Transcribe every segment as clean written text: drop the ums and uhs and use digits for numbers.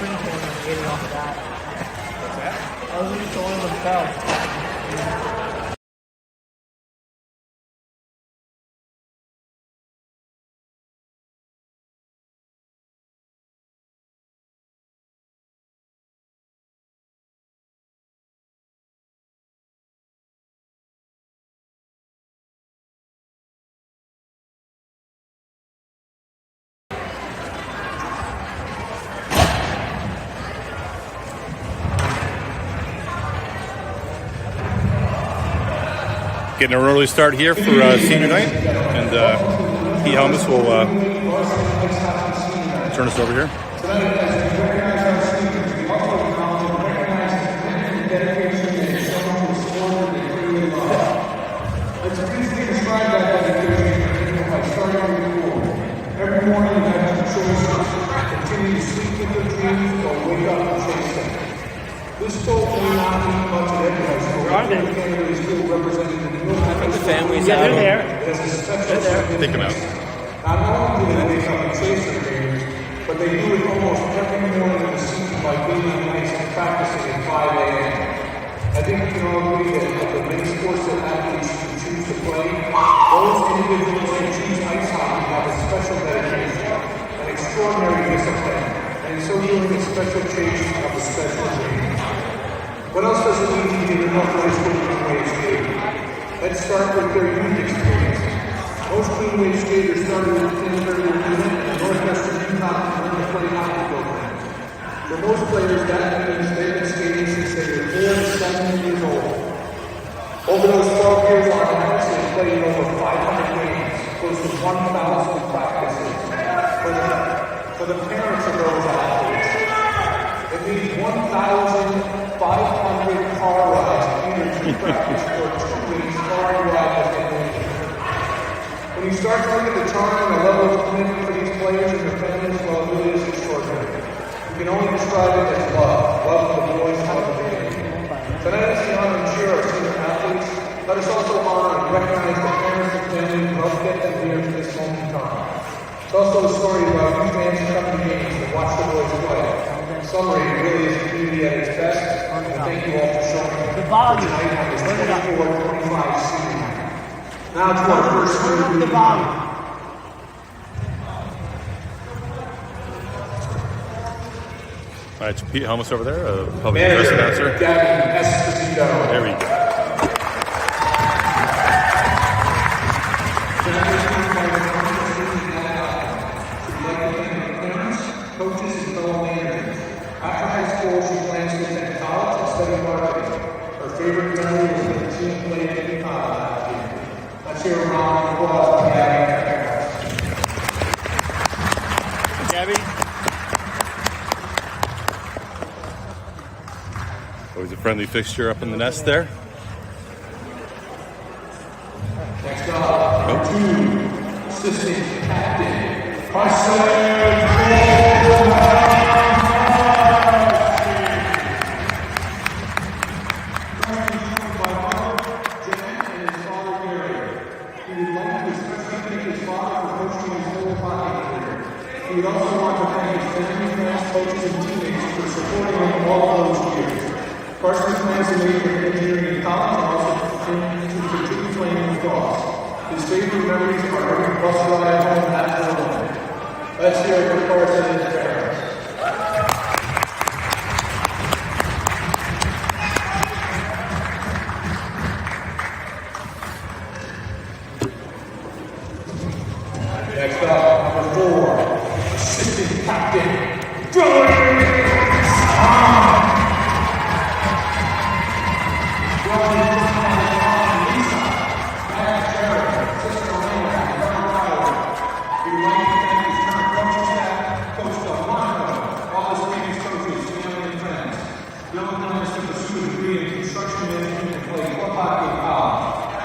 spring corner getting off of that. What's that? I was used to one of them fell. Getting an early start here for senior night, and Pete Helmus will turn us over here. It's easily described that dedication by starting with the goal. Every morning you have two choices: continue to sleep with your dreams or wake up and chase them. This goal may not mean much at every high school. Every family is still represented in the I think the families out. They're there. They're there. Take them out. Not only do they wake up and chase their dreams, but they do it almost every morning in the season by being on ice and practicing at 5 a.m. I think we can all agree that of the many sports that athletes can choose to play, those individuals who choose ice hockey have a special dedication, an extraordinary discipline, and in so doing a special chase of a special dream. What else does it mean to be an enough high school Greenwave skater? Let's start with their youth experience. Most Greenwave skaters started in the 10-year unit and Northwestern Utah learned to play hockey program. For most players, that means they've been skating since they were 4 to 7 years old. Over those 12 years on ice, they've played in over 500 games, close to 1,000 practices. For the parents of those athletes, it means 1,500 car rides either to practice or 2 weeks car rides at the game. When you start to look at the charm and the level of commitment for these players and their families, well, it really is extraordinary. You can only describe it as love. Love for the boys, love for the game. Tonight is the honor and cheer our senior athletes. Let us also honor and recognize the parents and families who helped get them here to this moment in time. It's also a story about you fans who come to games and watch the boys play. In summary, it really is a community at its best, and thank you all for showing The volume. tonight on this 24-25 season. Now to our first Turn up the volume. All right, so Pete Helmus over there, public address announcer. There we go. Coaches and fellow managers. After high school, she plans to attend college and study marketing. Her favorite memory was when the team played in college last year. Let's hear a round of applause for Gabby. Gabby. Always a friendly fixture up in the nest there. Next up, number 2, assistant captain, Marcel. We would also want to thank his family, friends, coaches, and teammates for supporting him all those years. Carson plans to major in engineering in college and also continue playing lacrosse. His favorite memories are every bus ride home at home. Let's hear it for Carson and his parents. Next up, number 4. Assistant Captain, Joey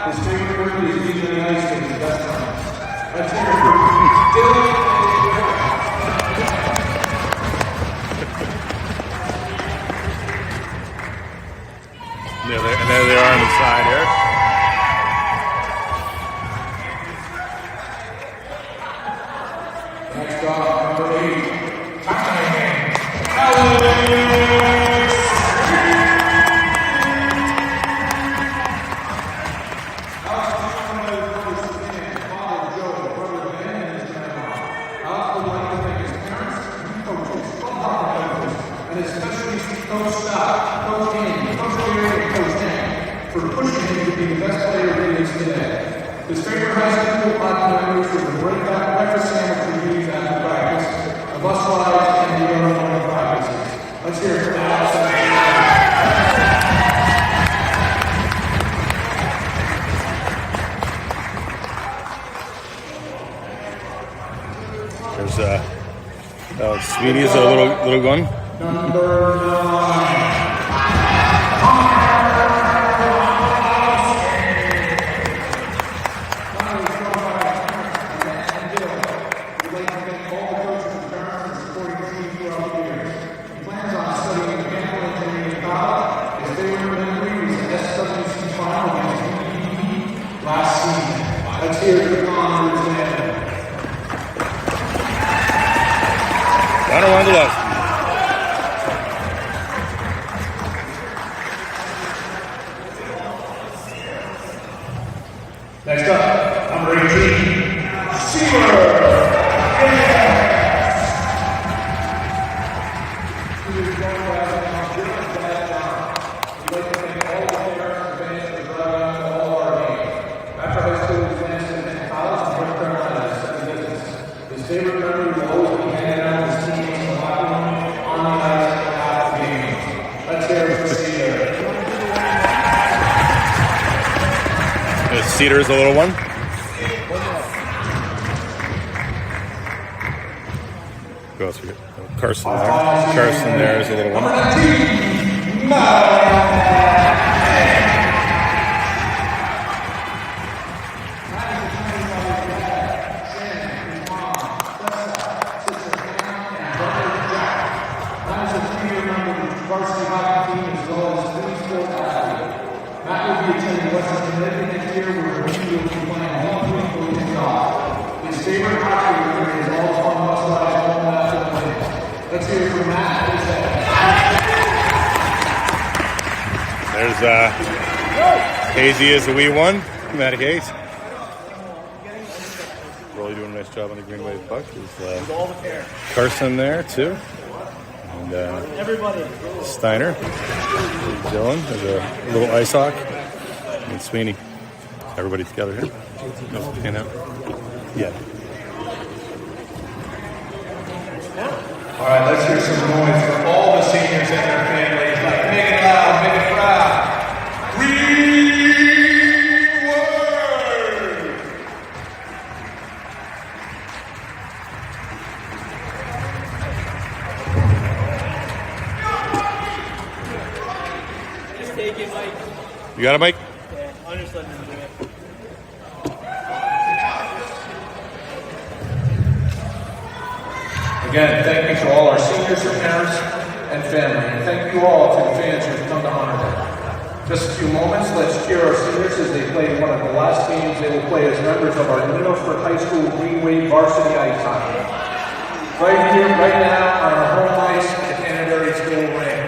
His favorite word is being on the ice in his best time. Let's hear it for Dylan. And there they are on the side here. Next up, number 8, Captain Ellen. and especially Coach Scott, Coach Andy, Coach Gary, and Coach Hank for pushing him to be the best player he is today. His favorite high school hockey memories were the breakfast sandwich reviews after practice, the bus rides, and the early morning practices. Let's hear it for Alex. There's Sweetie's a little gun. Number 9. Last season. Let's hear it for Conard. I don't want the left. Next up, number 18, Seaver. His favorite memory will always be hanging out with his teammates in the locker room, on the ice, and after the games. Let's hear it for Cedar. Cedar's a little one. Who else we got? Carson there. Carson there is a little one. Number 19, varsity hockey team as well as three sport athlete. Matt will be attending Western Connecticut next year where he will be playing 1 week for his job. His favorite hockey memory is all fun bus rides home after the win. Let's hear it from Matt. There's Hazy is the wee one. Matt Hayes. Really doing a nice job on the Greenwave puck. There's Carson there too. And Steiner, Dylan, there's a little ice hawk, and Sweeney. Everybody together here. No, pan out. Yeah. All right, let's hear some noise for all the seniors and their families. Like, make it loud, make it proud. You got it, Mike? Yeah, I'm just letting him do it. Again, thank you to all our seniors, their parents, and family. And thank you all to the fans who have come to honor them. Just a few moments, let's cheer our seniors as they play one of the last games they will play as members of our Milford High School Greenwave varsity ice hockey. Right here, right now, on our home ice at the Canterbury School Ring.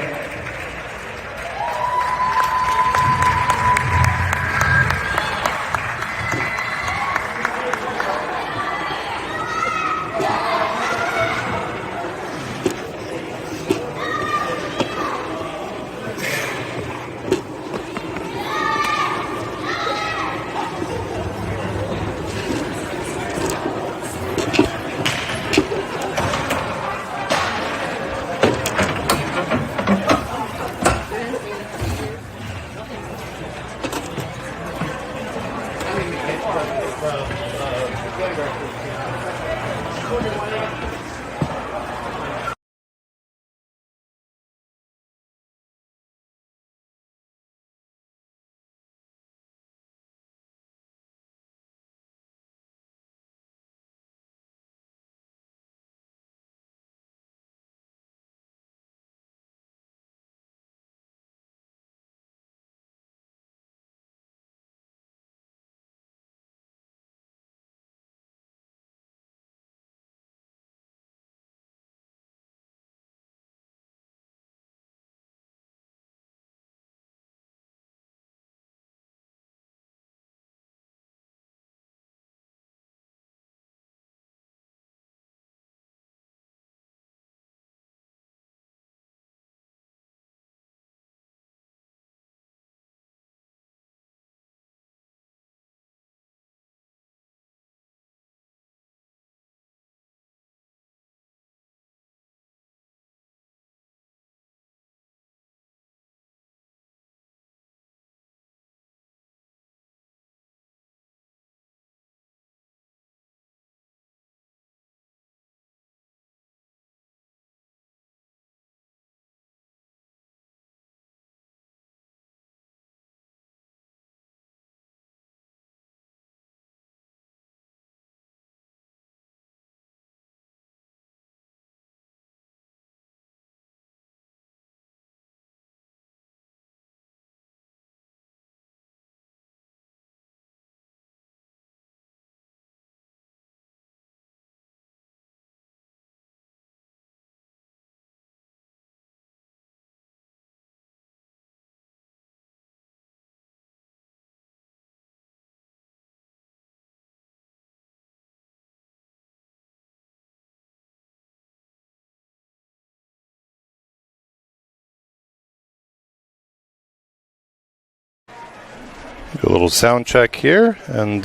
Do a little sound check here and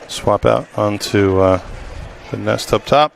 swap out onto the nest up top.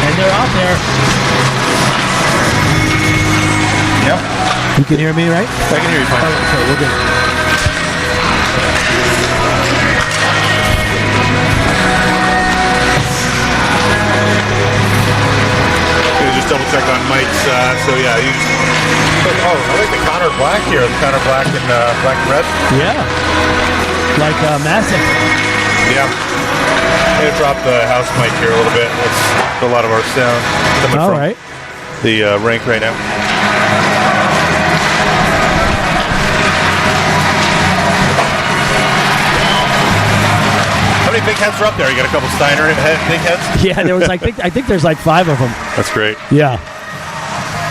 And they're out there. Yep. You can hear me, right? I can hear you fine. Okay, we're good. Just double check on mics. So yeah, you just. Oh, I like the Conard black here. The Conard black and black and red. Yeah. Like Massive. Yeah. I'm gonna drop the house mic here a little bit. It's a lot of our sound coming All from right. the rink right now. How many big heads are up there? You got a couple Steiner big heads? Yeah, there was I think there's like 5 of them. That's great. Yeah.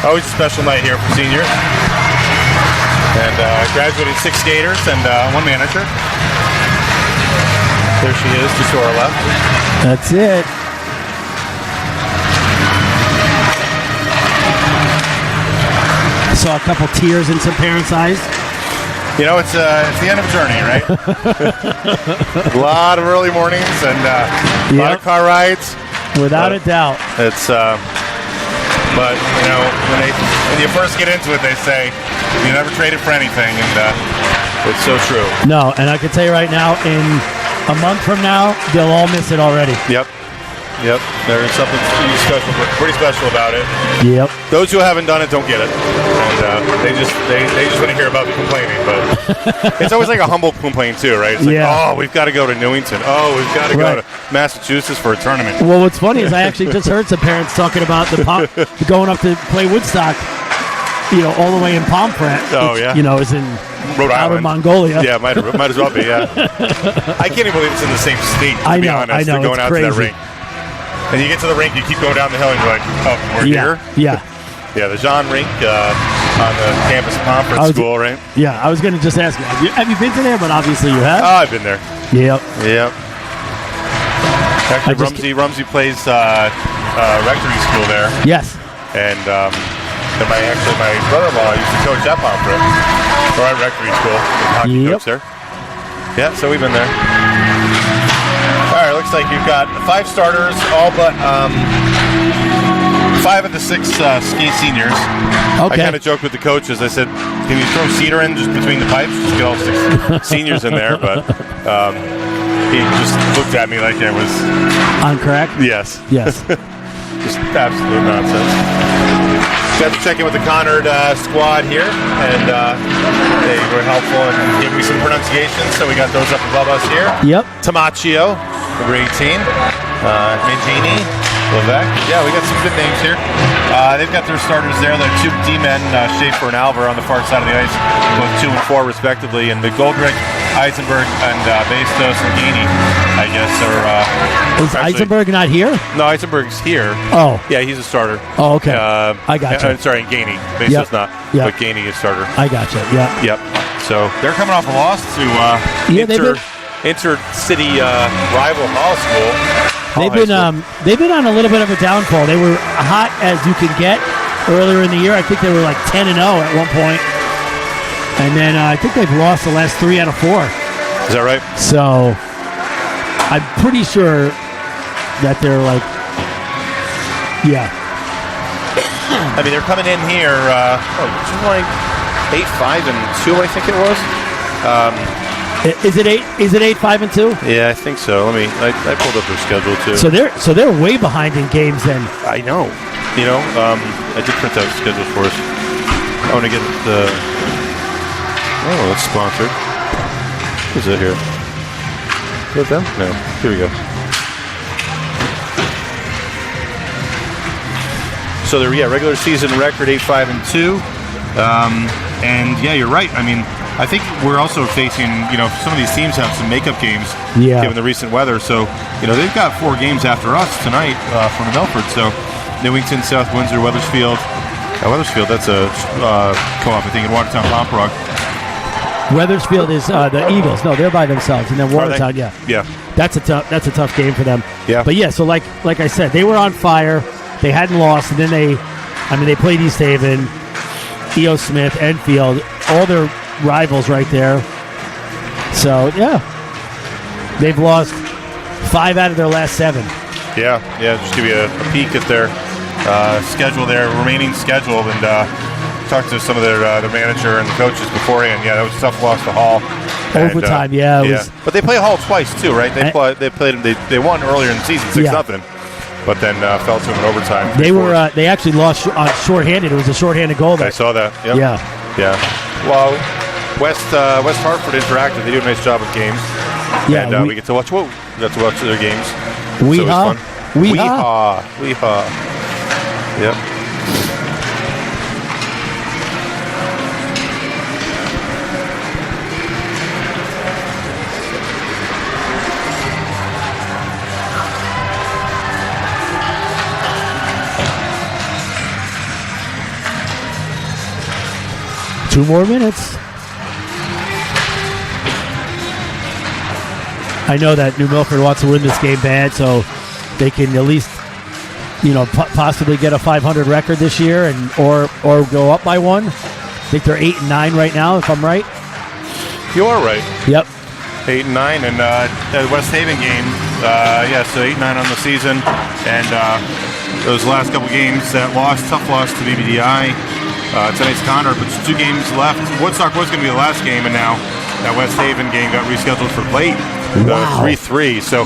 Always a special night here for seniors. And graduated 6 skaters and 1 manager. There she is, just to our left. That's it. I saw a couple tears in some parents' eyes. You know, it's the end of a journey, right? A lot of early mornings and a lot of car rides. Without a doubt. It's, but you know, when you first get into it, they say you never traded for anything, and it's so true. No, and I can tell you right now, in a month from now, they'll all miss it already. Yep. There's something pretty special about it. Yep. Those who haven't done it don't get it, and they just want to hear about the complaining. But it's always like a humble complaint too, right? It's like, oh, we've got to go to Newington. Oh, we've got to go to Massachusetts for a tournament. Well, what's funny is I actually just heard some parents talking about going up to play Woodstock. You know, all the way in Pomfret. Oh, yeah. You know, is in Rhode out Island. of Mongolia. Yeah, might as well be. Yeah. I can't even believe it's in the same state. To be honest, I know. Going it's out crazy. to that rink. And you get to the rink, you keep going down the hill, and you're like, oh, we're here? Yeah. Yeah, the Jean rink on the campus of Pomfret School, right? Yeah, I was going to just ask you, have you been to there? But obviously you have. Oh, I've been there. Yep. Actually, Rumsey plays rectory school there. Yes. And my brother-in-law used to coach at Pomfret, or at rectory school. Hockey coach there. Yeah, so we've been there. All right, looks like you've got 5 starters, all but 5 of the 6 skate seniors. Okay. I kind of joked with the coaches. I said, can you throw Cedar in just between the pipes? Just get all 6 seniors in there. But he just looked at me like I was... On crack? Yes. Just absolute nonsense. Got to check in with the Conard squad here, and they were helpful and gave me some pronunciations, so we got those up above us here. Yep. Tamaccio, number 18. Mangini, Levesque. Yeah, we got some good names here. They've got their starters there. They're 2 D-men, Schaefer and Alver on the far side of the ice, both 2 and 4 respectively. And McGoldrick, Eisenberg, and Bastos and Gainey, I guess, are... Is Eisenberg not here? No, Eisenberg's here. Oh. Yeah, he's a starter. Oh, okay. I got you. Sorry, Gainey. Bastos not. But Gainey is starter. I got you. Yeah. Yep. So they're coming off a loss to inter-city rival Hall School. They've been on a little bit of a downfall. They were hot as you can get earlier in the year. I think they were like 10-0 at one point. And then I think they've lost the last 3 out of 4. Is that right? So I'm pretty sure that they're like, I mean, they're coming in here, like 8-5-2, I think it was. Is it 8-5-2? Yeah, I think so. I pulled up their schedule too. So they're way behind in games then. I know. You know, I did print out schedules for us. I want to get the. Oh, it's sponsored. Who's it here? Is that them? No. Here we go. So they're regular season record 8-5-2, and yeah, you're right. I mean, I think we're also facing, some of these teams have some makeup games given the recent weather. So, they've got 4 games after us tonight from Milford. So, Newington, South Windsor, Wethersfield. Wethersfield, that's a co-op, I think, in Watertown, Pomfret. Wethersfield is the Eagles. No, they're by themselves, and then Watertown. Yeah. That's a tough game for them. Yeah. But yeah, so like I said, they were on fire. They hadn't lost, and then they played East Haven, E.O. Smith, Enfield, all their rivals right there. So, yeah. They've lost 5 out of their last 7. Yeah, just give you a peek at their schedule, their remaining schedule, and talked to some of their manager and the coaches beforehand. Yeah, that was a tough loss to Hall. Overtime, and, but they play Hall twice too, right? They won earlier in the season 6-0, but then fell to them in overtime. They actually lost shorthanded. It was a shorthanded goal. I saw that. Yep. Yeah. Well, West Hartford Interactive, they do a nice job with games. Yeah, and we get to watch. We got to watch their games. Weehaw. Yep. Two more minutes. I know that New Milford wants to win this game bad, so they can at least, possibly get a 500 record this year, or go up by one. I think they're 8-9 right now, if I'm right. You are right. Yep. 8-9, and the West Haven game, so 8-9 on the season, and those last couple games, that tough loss to BBDI. Tonight's Conard, but 2 games left. Woodstock was going to be the last game, and now that West Haven game got rescheduled for late. Wow. 3-3. So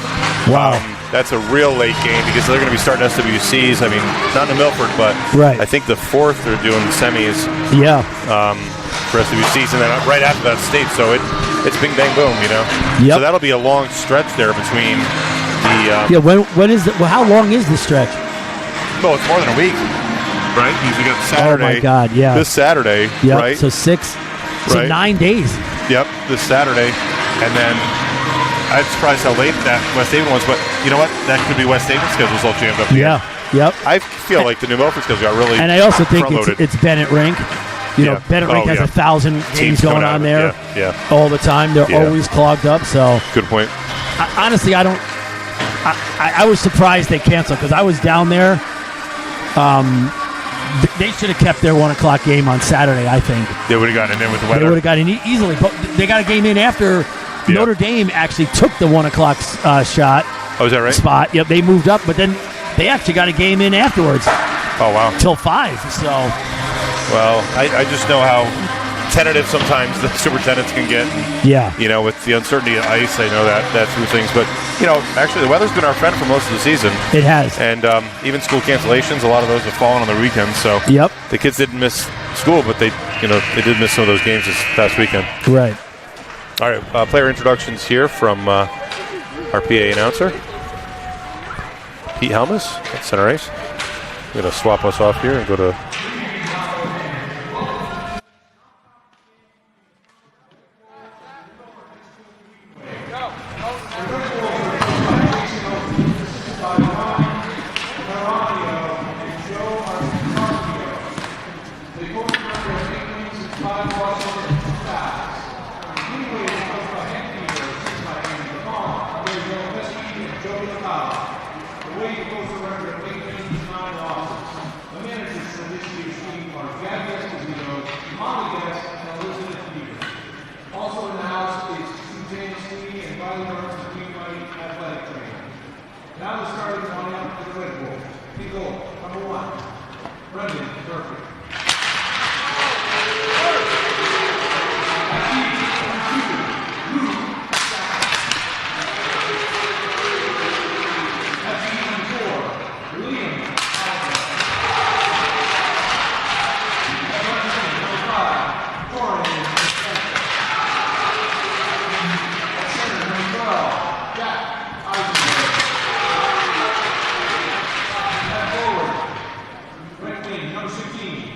that's a real late game because they're going to be starting SWCs. I mean, not in Milford, but I think the 4th they're doing the semis. Yeah. For SWCs, and then right after that state. So it's bing bang boom, Yep. So that'll be a long stretch there between the. When is it? Well, how long is the stretch? No, it's more than a week. Right, you got Saturday. Oh my God! Yeah, this Saturday. Yep. Right, so 6, so 9 days. Yep, this Saturday, and then I'm surprised how late that West Haven was. But you know what? That could be West Haven's schedule's all jammed up. Yeah. Yep. I feel like the New Milford schedule got really. And I also think it's Bennett Rink. Bennett Rink has 1,000 games going on there. All the time. They're always clogged up. So good point. Honestly, I don't. I was surprised they canceled because I was down there. They should have kept their 1 o'clock game on Saturday, I think. They would have gotten it in with the weather. They would have gotten it easily, but they got a game in after Notre Dame actually took the 1 o'clock shot. Oh, is that right? Spot. Yep, they moved up, but then they actually got a game in afterwards. Oh, wow. Till 5, so. Well, I just know how tentative sometimes the superintendents can get. Yeah. With the uncertainty of ice, I know that through things. But, actually the weather's been our friend for most of the season. It has. And even school cancellations, a lot of those have fallen on the weekends. So the kids didn't miss school, but they did miss some of those games this past weekend. Right. All right, player introductions here from our PA announcer, Pete Helmus at center ice. We're going to swap us off here and go to Number 16.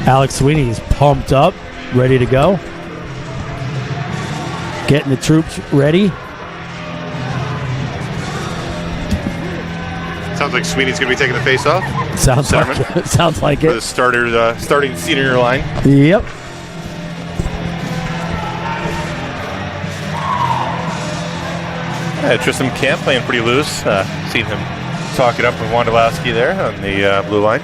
Alex Sweeney is pumped up, ready to go. Getting the troops ready. Sounds like Sweeney's going to be taking the face off. Sounds like For the it. starting senior line. Yep. Tristan Camp playing pretty loose. Seen him talk it up with Wondolowski there on the blue line.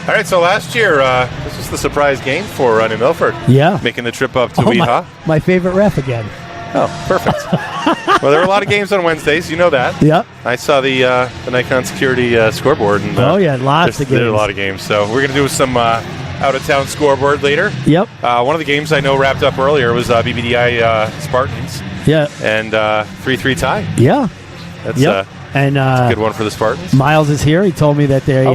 All right, so last year, this was the surprise game for New Milford. Yeah. Making the trip up to Oh, Weehaw. my favorite ref again. Oh, perfect. Well, there were a lot of games on Wednesdays. You know that. Yep. I saw the Nikon Security scoreboard. And, Lots of games. There are a lot of games. So we're going to do some out-of-town scoreboard later. Yep. One of the games I know wrapped up earlier was BBDI Spartans. Yeah. And 3-3 tie. Yeah. That's yep. a good one for the Spartans. Miles is here. He told me that they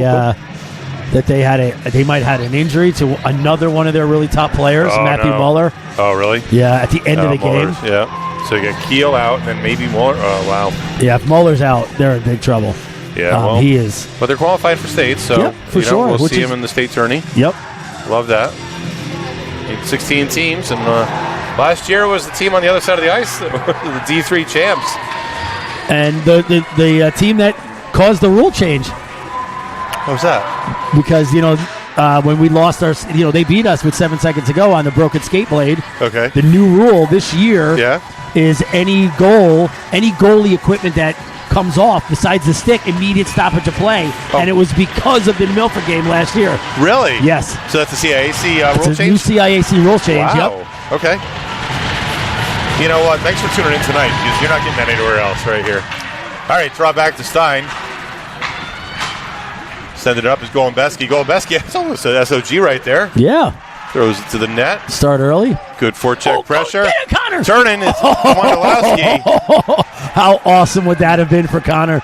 might have had an injury to another one of their really top players, Matthew Muller. Oh, really? Yeah, at the end of the Muller's, game. Yeah. So you got Keel out, and then maybe Muller. Oh, wow. Yeah, if Muller's out, they're in big trouble. Yeah, he is. But they're qualified for states, so Yep, for sure. We'll see him in the state tourney. Yep. Love that. 16 teams, and last year was the team on the other side of the ice, the D3 champs. And the team that caused the rule change. What was that? Because, when we lost they beat us with 7 seconds to go on the broken skate blade. Okay. The new rule this year is any goalie equipment that comes off besides the stick, immediate stoppage of play. Oh. And it was because of the Milford game last year. Really? Yes. So that's the CIAC rule It's a change? new CIAC rule change, Wow. yep. Okay. You know what? Thanks for tuning in tonight, because you're not getting that anywhere else right here. All right, draw back to Stein. Send it up is Golembeski. Golembeski, that's almost an SOG right there. Yeah. Throws it to the net. Start early. Good forecheck pressure. Get it, Connor. Turning is Wondolowski. How awesome would that have been for Connor?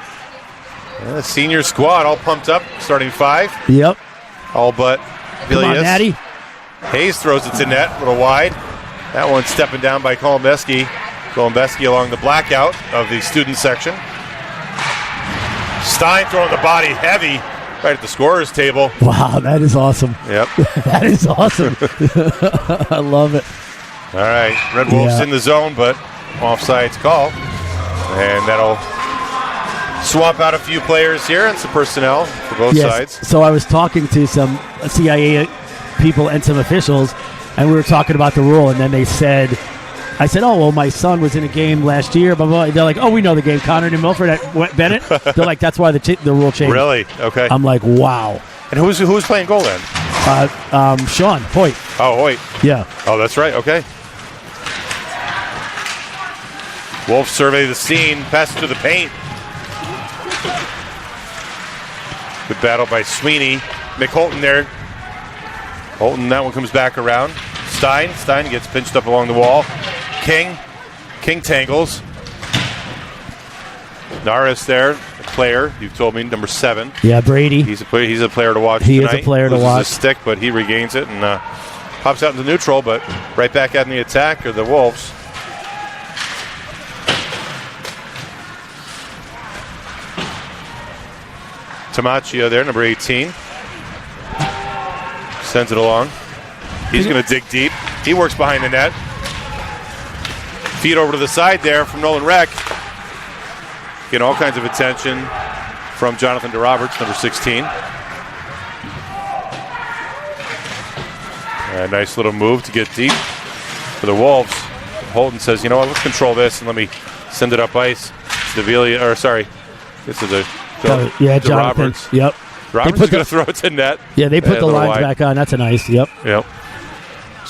The senior squad all pumped up, starting 5. Yep. All but Come on, Villiers. Natty. Hayes throws it to net, a little wide. That one stepping down by Golembeski. Golembeski along the blackout of the student section. Stein throwing the body heavy right at the scorer's table. Wow, that is awesome. Yep. That is awesome. I love it. All right. Red Wolves in the zone, but offsides call. And that'll swap out a few players here and some personnel for both sides. So I was talking to some CIA people and some officials, and we were talking about the rule, and then I said, oh, well, my son was in a game last year, blah, blah, blah. They're like, oh, we know the game. Conard and Milford at Bennett. They're like, that's why the rule changed. Really? Okay. I'm like, wow. And who's playing goal then? Sean Hoyt. Oh, Hoyt. Yeah. Oh, that's right. Okay. Wolves survey the scene, pass it to the paint. Good battle by Sweeney. McHolton there. Holton, that one comes back around. Stein gets pinched up along the wall. King tangles. Naris there, a player. You told me number 7. Yeah, Brady. He's a player to watch He tonight. is a player to Loses watch. his stick, but he regains it and pops out into neutral, but right back out in the attack are the Wolves. Tamaccio there, number 18. Sends it along. He's going to dig deep. He works behind the net. Feed over to the side there from Nolan Reck. Getting all kinds of attention from Jonathan DeRoberts, number 16. A nice little move to get deep for the Wolves. Holden says, you know what, let's control this and let me send it up ice to this is Jonathan. Roberts. Yep. Roberts is going to throw it to net. Yeah, they put the lines wide. back on. That's a nice. Yep.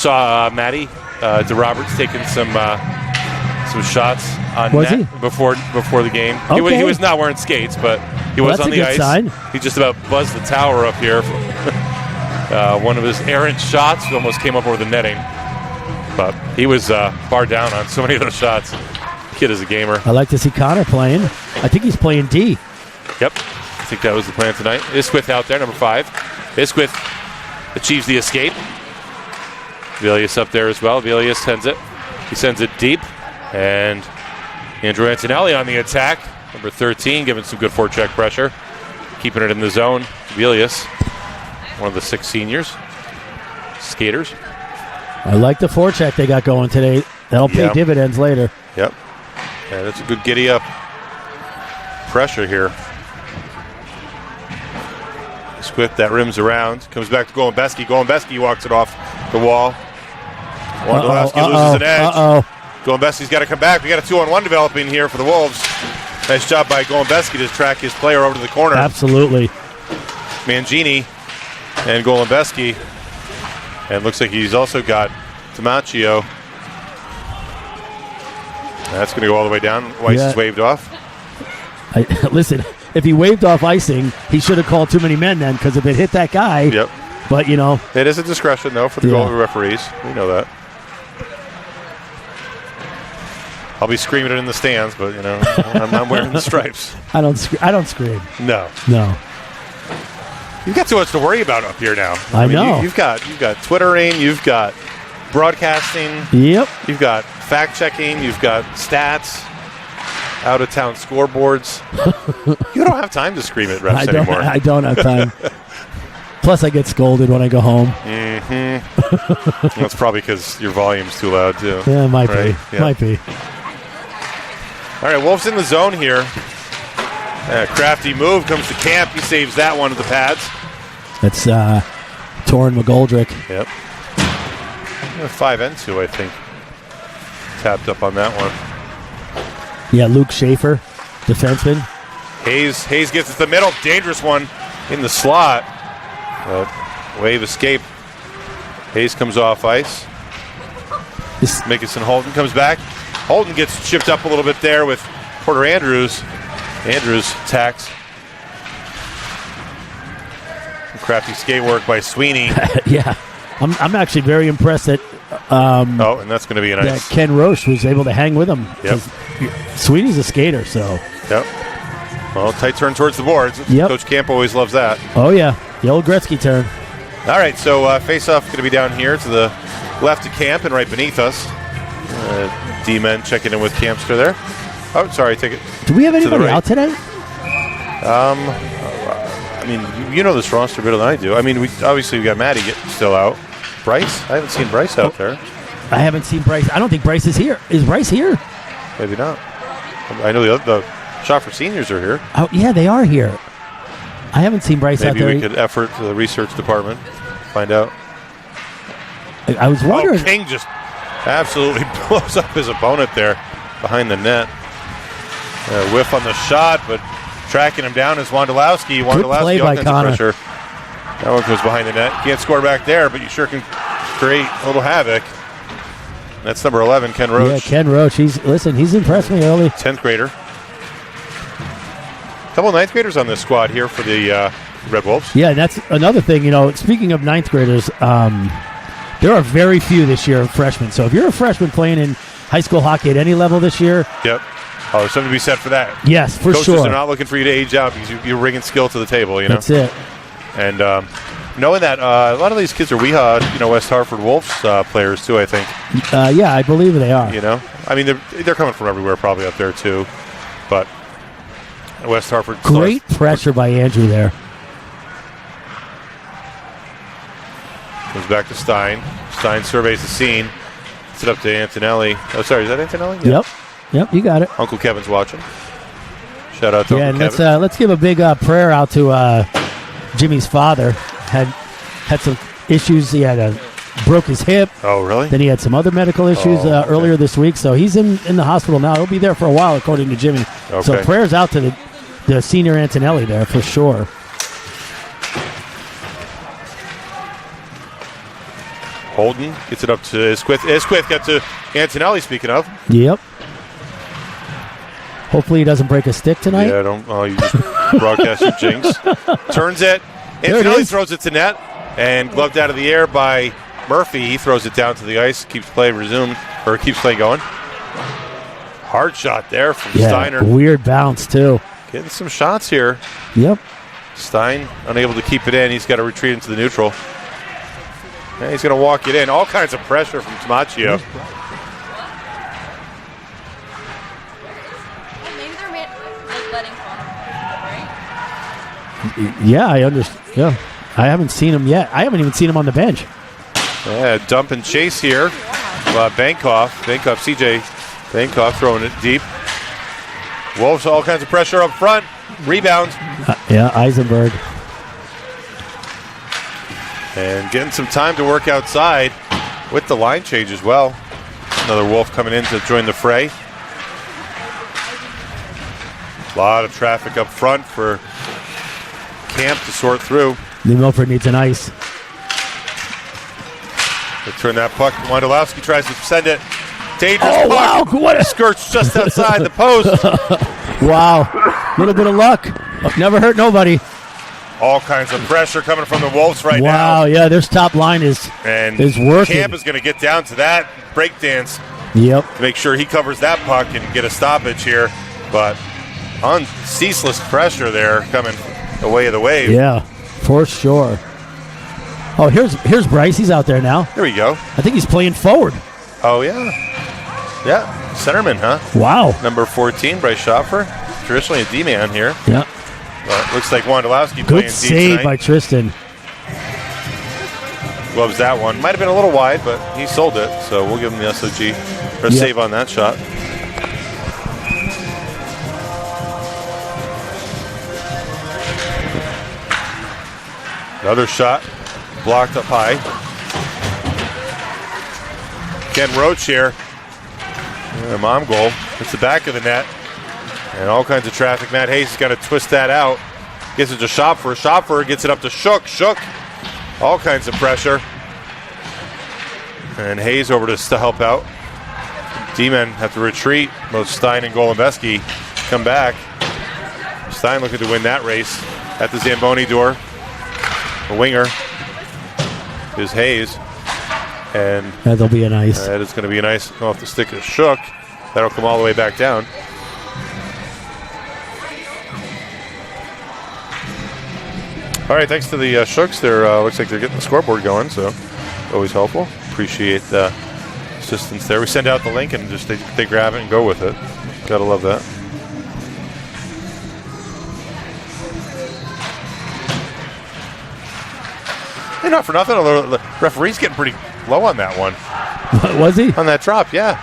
Saw Matty DeRoberts taking some shots on Was net he? before the game. Okay. He was not wearing skates, but he was that's on a the good ice. sign. He just about buzzed the tower up here. One of his errant shots almost came up over the netting. But he was bar down on so many of those shots. Kid is a gamer. I like to see Connor playing. I think he's playing D. Yep. I think that was the plan tonight. Isquith out there, number 5. Isquith achieves the escape. Vilius up there as well. Vilius sends it. He sends it deep. And Andrew Antonelli on the attack. Number 13, giving some good forecheck pressure. Keeping it in the zone. Vilius, one of the 6 seniors. Skaters. I like the forecheck they got going today. That'll pay dividends later. Yep. Yeah, that's a good giddy up pressure here. Squift that rims around. Comes back to Golembeski. Golembeski walks it off the wall. Wondolowski loses an edge. Golembeski's got to come back. We got a 2-on-1 developing here for the Wolves. Nice job by Golembeski to track his player over to the corner. Absolutely. Mangini and Golembeski. And looks like he's also got Tamaccio. That's going to go all the way down. Weiss is waved off. Listen, if he waved off icing, he should have called too many men then, because if it hit that guy. Yep. But, you know. It is a discretion, though, for the goal referees. We know that. I'll be screaming it in the stands, but, you know, I'm wearing the stripes. I don't scream. No. You've got too much to worry about up here now. I mean, know. You've got Twittering, you've got broadcasting. Yep. You've got fact checking, you've got stats, out of town scoreboards. You don't have time to scream at refs anymore. I don't have time. Plus, I get scolded when I go home. Mm-hmm. That's probably because your volume's too loud too. Yeah, it might be. Yeah. Might be. All right, Wolves in the zone here. Crafty move comes to Camp. He saves that one to the pads. It's Torrin McGoldrick. Yep. 5 and 2, I think. Tapped up on that one. Yeah, Luke Schaefer, defenseman. Hayes gets it to the middle. Dangerous one in the slot. Wave escape. Hayes comes off ice. Mickelson Holden comes back. Holden gets chipped up a little bit there with Porter Andrews. Andrews attacks. Crafty skate work by Sweeney. Yeah. I'm actually very impressed that and that's going to be a nice. That Ken Roche was able to hang with him. Yep. Sweeney's a skater, so. Yep. Well, tight turn towards the boards. Yep. Coach Camp always loves that. Oh, yeah. The old Gretzky turn. All right, so face-off going to be down here to the left of Camp and right beneath us. D-men checking in with Campster there. Oh, sorry, take it. Do we have anybody out today? I mean, you know this roster better than I do. I mean, we got Matty still out. Bryce? I haven't seen Bryce out there. I haven't seen Bryce. I don't think Bryce is here. Is Bryce here? Maybe not. I know the shot for seniors are here. Oh, yeah, they are here. I haven't seen Bryce out there. Maybe we could effort to the research department, find out. I was wondering. Oh, King just absolutely blows up his opponent there behind the net. Whiff on the shot, but tracking him down is Wondolowski. Good play by Conard. Pressure. That one goes behind the net. Can't score back there, but you sure can create a little havoc. That's number 11, Ken Roach. Yeah, Ken Roach. He's impressed me early. 10th grader. A couple of 9th graders on this squad here for the Red Wolves. Yeah, that's another thing. You know, speaking of 9th graders, there are very few this year of freshmen. So if you're a freshman playing in high school hockey at any level this year. Yep. Oh, there's something to be said for that. Yes, for Coaches sure. Coaches are not looking for you to age out because you're bringing skill to the table, you know? That's it. And knowing that a lot of these kids are WEHA, West Hartford Wolves players too, I think. Yeah, I believe they are. You know? I mean, they're coming from everywhere probably up there too. But West Hartford. Great pressure by Andrew there. Goes back to Stein. Stein surveys the scene. It's it up to Antonelli. Oh, sorry, is that Antonelli? Yeah. Yep, you got it. Uncle Kevin's watching. Shout out to Uncle Kevin. And let's give a big prayer out to Jimmy's father. Had some issues. He broke his hip. Oh, really? Then he had some other medical issues earlier this week. So he's in the hospital now. He'll be there for a while, according to Jimmy. Okay. So prayers out to the senior Antonelli there for sure. Holden gets it up to Isquith. Isquith got to Antonelli, speaking of. Yep. Hopefully he doesn't break a stick tonight. Yeah, don't. Oh, you just broadcast your jinx. Turns it. Antonelli throws it to net. And gloved out of the air by Murphy. He throws it down to the ice. Keeps play resumed. Or keeps play going. Hard shot there from Steiner. Weird bounce, too. Getting some shots here. Yep. Stein unable to keep it in. He's got to retreat into the neutral. And he's going to walk it in. All kinds of pressure from Tamaccio. Maybe they're letting Conard, right? Yeah, I understand. Yeah. I haven't seen him yet. I haven't even seen him on the bench. Yeah, dump and chase here. Bankoff, CJ Bankoff throwing it deep. Wolves, all kinds of pressure up front. Rebound. Eisenberg. And getting some time to work outside with the line change as well. Another Wolf coming in to join the fray. A lot of traffic up front for Camp to sort through. New Milford needs an ice. They turn that puck. Wondolowski tries to send it. Dangerous puck. Wow. What Skirts just outside the post. Wow. Little bit of luck. Never hurt nobody. All kinds of pressure coming from the Wolves right now. Wow, yeah, their top line is working. Camp is going to get down to that breakdance. Yep. To make sure he covers that puck and get a stoppage here. But ceaseless pressure there coming the way of the wave. Yeah, for sure. Oh, here's Bryce. He's out there now. There we go. I think he's playing forward. Oh, yeah. Yeah, centerman, huh? Wow. Number 14, Bryce Schoffer. Traditionally a D-man here. Yeah. But looks like Wondolowski playing Good deep save tonight. by Tristan. Loves that one. Might have been a little wide, but he sold it. So we'll give him the SOG for a save on that shot. Another shot. Blocked up high. Ken Roach here. Mom goal. It's the back of the net. And all kinds of traffic. Matt Hayes has got to twist that out. Gets it to Schopfer. Schopfer gets it up to Shook. Shook. All kinds of pressure. And Hayes over to help out. D-men have to retreat. Both Stein and Golombesky come back. Stein looking to win that race at the Zamboni door. The winger is Hayes. And that'll be a nice. That is going to be a nice off the stick of Shook. That'll come all the way back down. All right, thanks to the Shooks. There looks like they're getting the scoreboard going, so always helpful. Appreciate the assistance there. We send out the link and just they grab it and go with it. Gotta love that. Hey, not for nothing, although the referee's getting pretty low on that one. Was he? On that drop, yeah.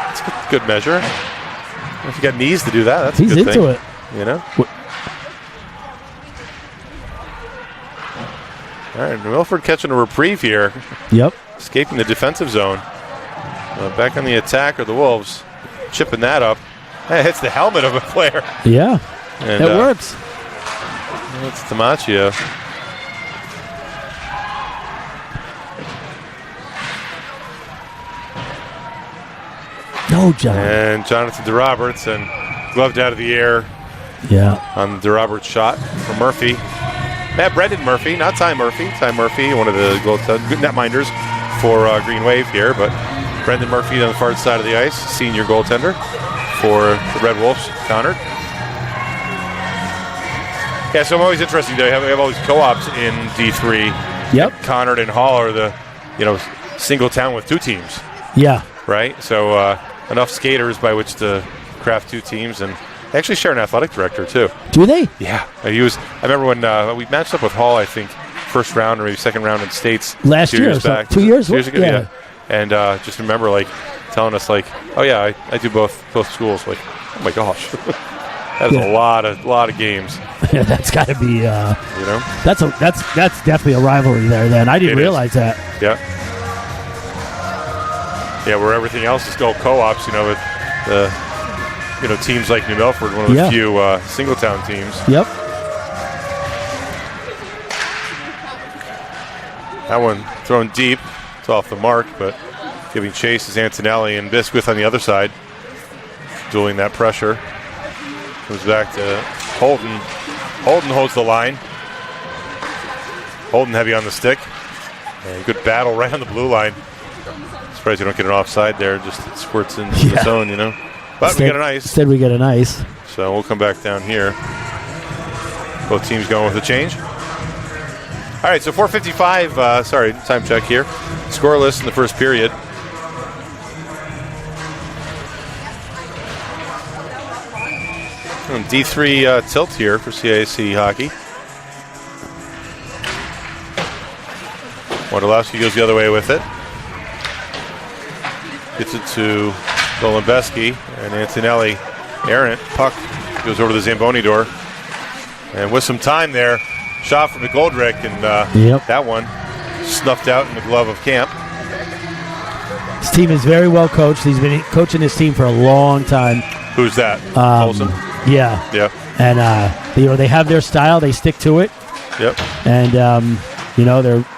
It's a good measure. If you got knees to do that, that's He's a good into thing. it. You know? All right, Milford catching a reprieve here. Yep. Escaping the defensive zone. Back on the attack are the Wolves. Chipping that up. That hits the helmet of a player. Yeah. And, it works. It's Tamaccio. No, John. And Jonathan DeRoberts, and gloved out of the air. Yeah. On the DeRoberts shot from Murphy. Brendan Murphy, not Ty Murphy. Ty Murphy, one of the good netminders for Greenwave here, but Brendan Murphy on the far side of the ice, senior goaltender for the Red Wolves, Conard. Yeah, so I'm always interested. We have all these co-ops in D3. Yep. Conard and Hall are the, single town with two teams. Yeah. Right? So enough skaters by which to craft two teams, and they actually share an athletic director too. Do they? Yeah. I remember when we matched up with Hall, I think, first round or maybe second round in States. Last year, back. 2 years? 2 years ago, yeah. And just remember, telling us, oh yeah, I do both schools. Oh my gosh, that is a lot of games. Yeah, that's got to be. That's definitely a rivalry there. Then I didn't realize that. Yeah. Yeah, where everything else is go co-ops. With the teams like New Milford, one of the few single town teams. Yep. That one thrown deep. It's off the mark, but giving chase is Antonelli, and Biscuit on the other side, dueling that pressure. Comes back to Holden. Holden holds the line. Holden heavy on the stick. And good battle right on the blue line. Surprised you don't get an offside there. Just squirts into the zone, you know. But we get an ice. Instead we get an ice. So we'll come back down here. Both teams going with a change. All right, so 4:55, time check here. Scoreless in the first period. And D3 tilt here for CIC hockey. Wondolowski goes the other way with it. Gets it to Golembeski, and Antonelli errant. Puck goes over to the Zamboni door. And with some time there, shot from McGoldrick, and that one snuffed out in the glove of Camp. This team is very well coached. He's been coaching this team for a long time. Who's that? Olsen? Yeah. Yeah. And, they have their style. They stick to it. Yep. And,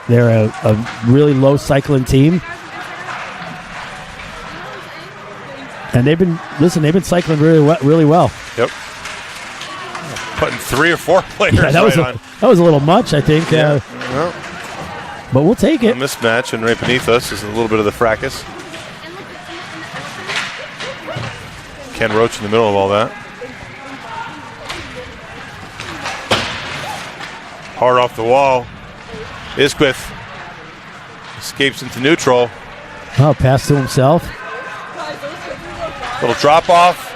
they're a really low cycling team. And they've been cycling really well. Yep. Putting 3 or 4 players that was a little much, I think. Yeah. But we'll take it. A mismatch, and right beneath us is a little bit of the fracas. Ken Roach in the middle of all that. Hard off the wall. Isquith escapes into neutral. Oh, pass to himself. Little drop off.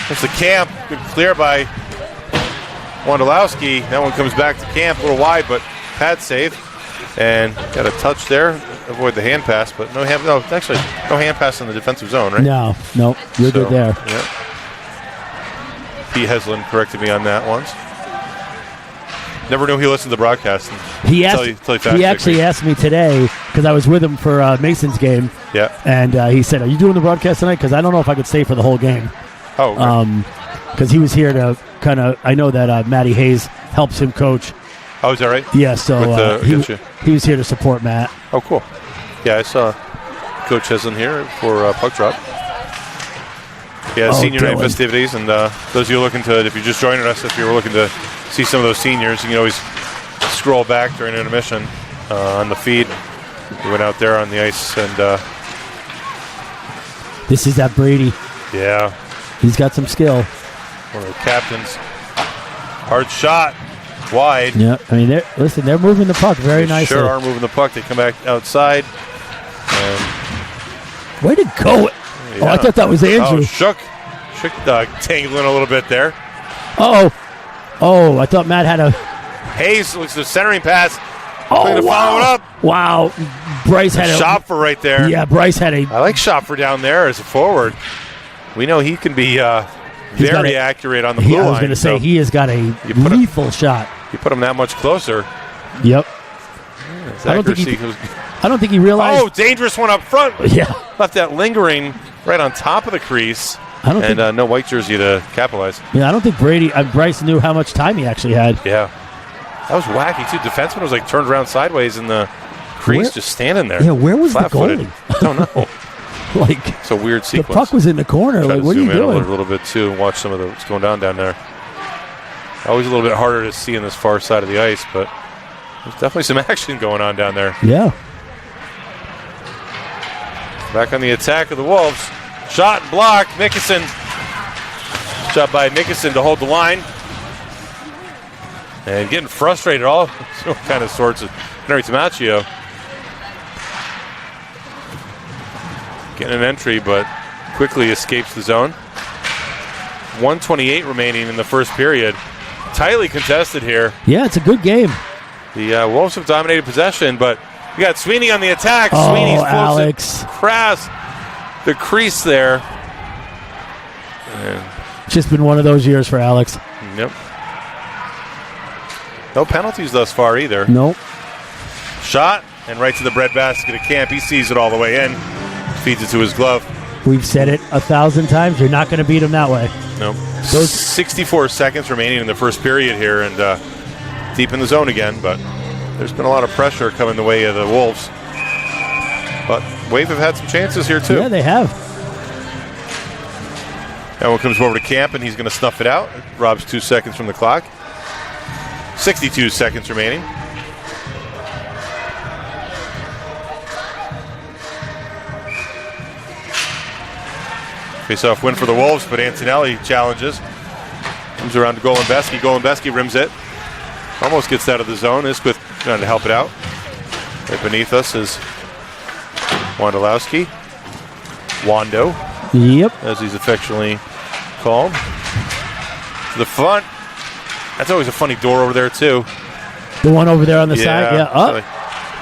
There's the Camp. Good clear by Wondolowski. That one comes back to Camp, a little wide, but pad save. And got a touch there. Avoid the hand pass, but no hand pass in the defensive zone, right? No, you're good there. Yeah. Pete Heslin corrected me on that once. Never knew he listened to the broadcast. He actually asked me today, because I was with him for Mason's game. Yeah. And he said, "Are you doing the broadcast tonight? Because I don't know if I could stay for the whole game." Oh. Okay. Because he was here to kind of. I know that Matty Hayes helps him coach. Oh, is that right? Yeah. So he was here to support Matt. Oh, cool. Yeah, I saw Coach Heslin here for Puck Drop. Yeah, senior night festivities, and those of you looking to, if you're just joining us, if you're looking to see some of those seniors, you can always scroll back during intermission on the feed. We went out there on the ice, and this is that Brady. Yeah, he's got some skill. One of the captains. Hard shot, wide. Yeah, I mean, they're moving the puck very nicely. Sure are moving the puck. They come back outside. And way to go! Yeah. Oh, I thought that was Andrew. Oh, Shook tangling a little bit there. Oh, I thought Matt had a... Hayes looks the centering pass. Oh, to follow it up. Wow. Bryce had a... Schopfer right there. Yeah, Bryce had a... I like Schopfer down there as a forward. We know he can be very accurate on the blue line. I was going to say, he has got a lethal shot. You put him that much closer. Yep. I don't think he realized... Oh, dangerous one up front. Yeah. Left that lingering right on top of the crease. No white jersey to capitalize. Yeah, I don't think Bryce knew how much time he actually had. Yeah. That was wacky, too. Defenseman was turned around sideways in the crease, just standing there. Yeah, where was the goalie? I don't know. It's a weird sequence. The puck was in the corner. What are you doing? A little bit, too, and watch some of what's going down there. Always a little bit harder to see on this far side of the ice, but there's definitely some action going on down there. Yeah. Back on the attack of the Wolves. Shot and block. Mickelson. Shot by Mickelson to hold the line. And getting frustrated all kind of sorts of Henry Tamaccio. Getting an entry, but quickly escapes the zone. 1:28 remaining in the first period. Tightly contested here. Yeah, it's a good game. The Wolves have dominated possession, but we got Sweeney on the attack. Oh, Sweeney Alex. Crass the crease there. And it's just been one of those years for Alex. Yep. No penalties thus far either. Nope. Shot and right to the breadbasket of Camp. He sees it all the way in. Feeds it to his glove. We've said it 1,000 times. You're not going to beat him that way. Nope. 64 seconds remaining in the first period here, and deep in the zone again, but there's been a lot of pressure coming the way of the Wolves. But Wave have had some chances here, too. Yeah, they have. That one comes over to Camp, and he's going to snuff it out. Robs 2 seconds from the clock. 62 seconds remaining. Face-off win for the Wolves, but Antonelli challenges. Comes around to Golembeski. Golembeski rims it. Almost gets out of the zone. Isquith trying to help it out. Right beneath us is Wondolowski. Wando, Yep. as he's affectionately called. To the front. That's always a funny door over there, too. The one over there on the side. Yeah. Up.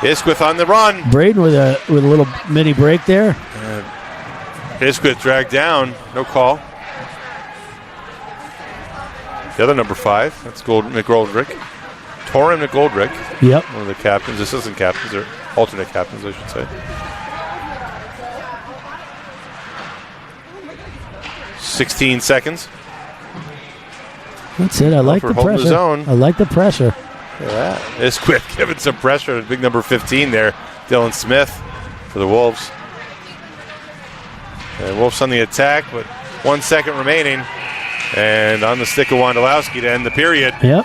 Isquith on the run. Braden with a little mini break there. Isquith dragged down. No call. The other number 5. That's McGoldrick. Torin McGoldrick. Yep. One of the captains, assistant captains, or alternate captains, I should say. 16 seconds. That's it. I like the holding the pressure. zone. I like the pressure. Look at that. Isquith giving some pressure to big number 15 there. Dylan Smith for the Wolves. And Wolves on the attack, but 1 second remaining. And on the stick of Wondolowski to end the period. Yep.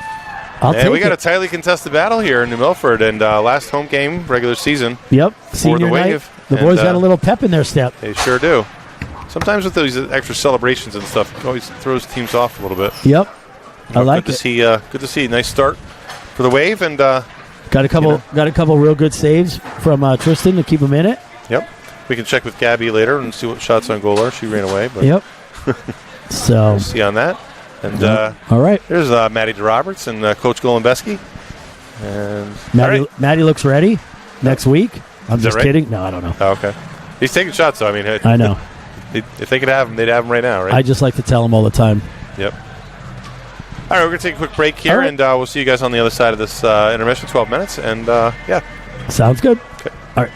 We got a tightly contested battle here in New Milford, and last home game, regular season. Yep. Senior night. Wave. The boys got a little pep in their step. They sure do. Sometimes with those extra celebrations and stuff, it always throws teams off a little bit. Yep. I like good it. Good to see. Nice start for the Wave, and got a couple real good saves from Tristan to keep him in it. Yep. We can check with Gabby later and see what shots on goal are. She ran away. But yep. So we'll see on that. And all right. Here's Maddie DeRoberts and Coach Golembeski. And Maddie looks ready next week. I'm just right? kidding. No, I don't know. Oh, okay. He's taking shots, though. I mean, I know. If they could have him, they'd have him right now, right? I just like to tell them all the time. Yep. All right, we're going to take a quick break here, right. and we'll see you guys on the other side of this intermission, 12 minutes. And, yeah. Sounds good. Okay. All right.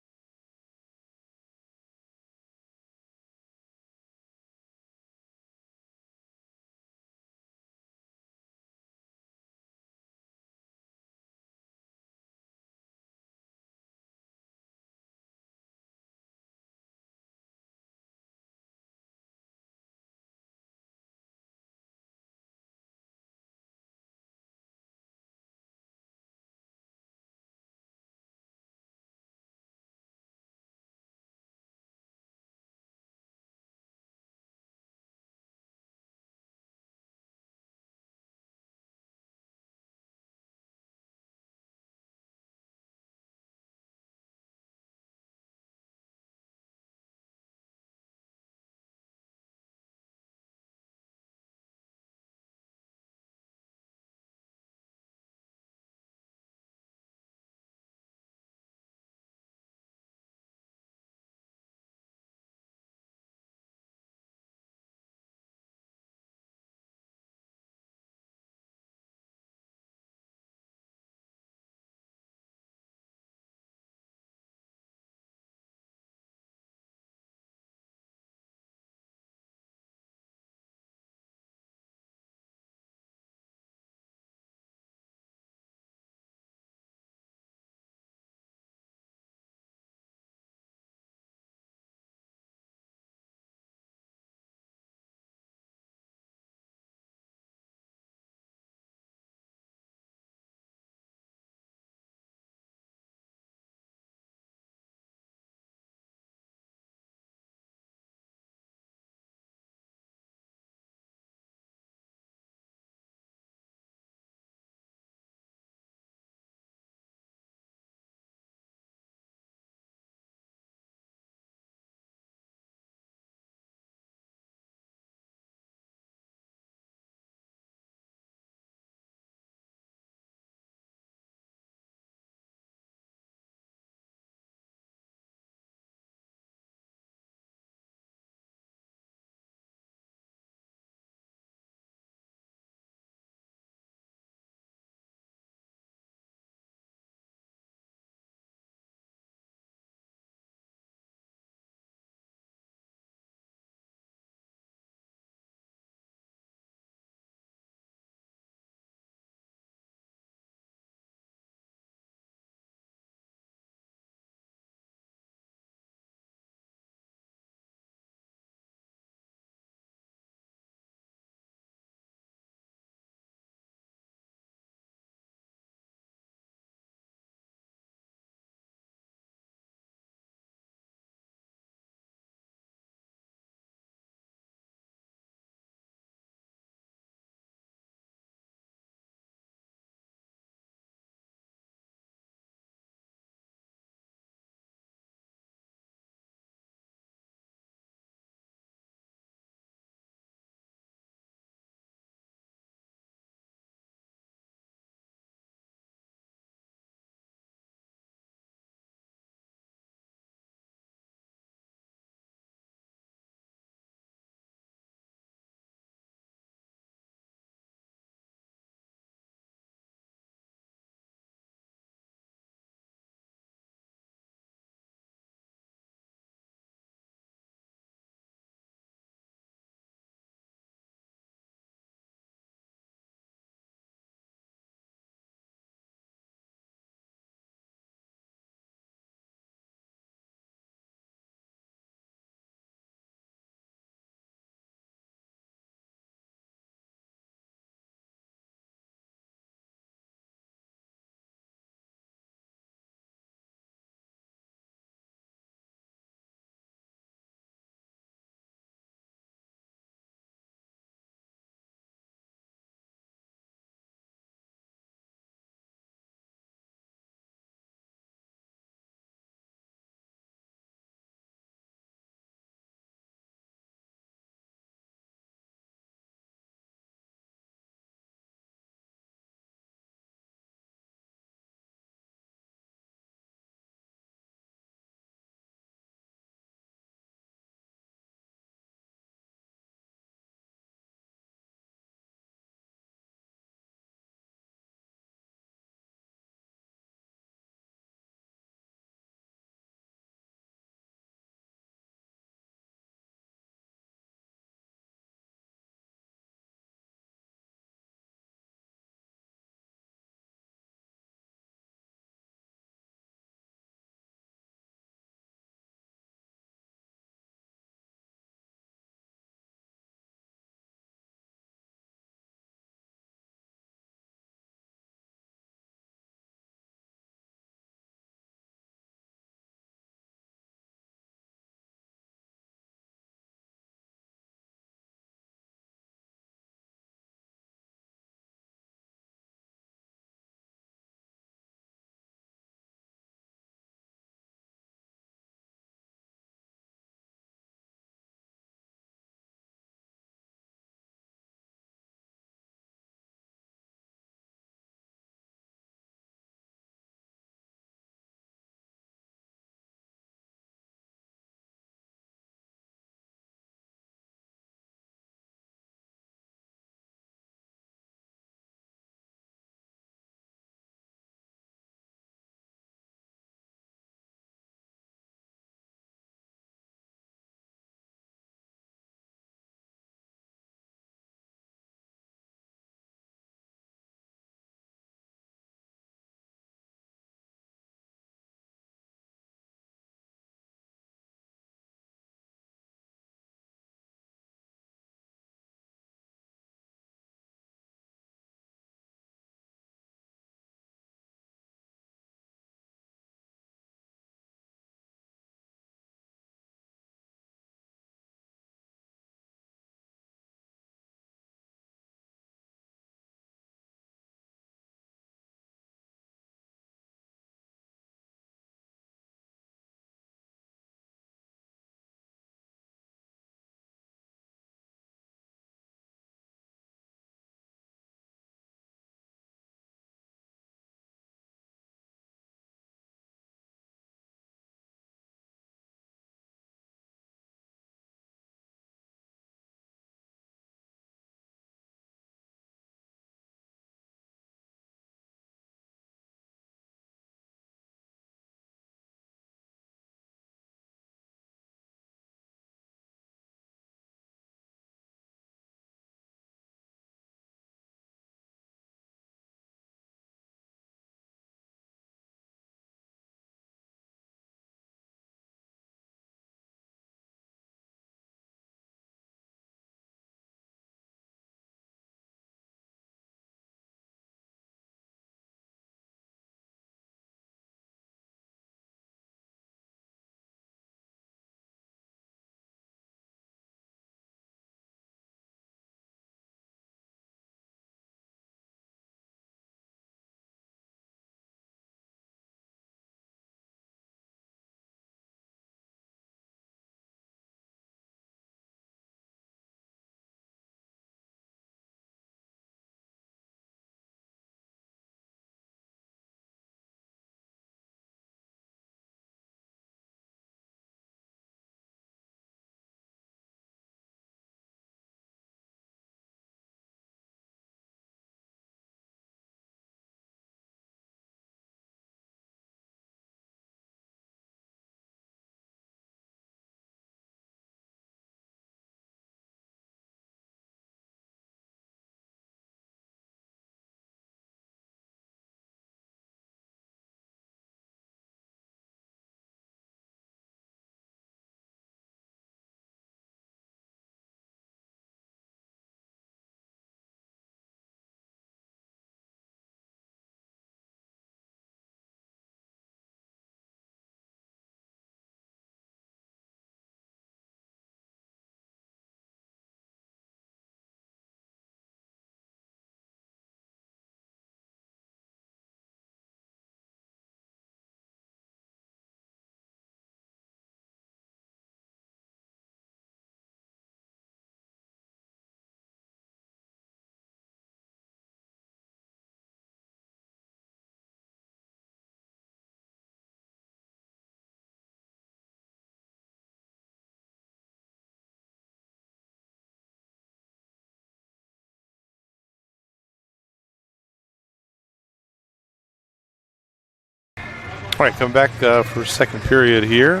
All right, coming back for second period here.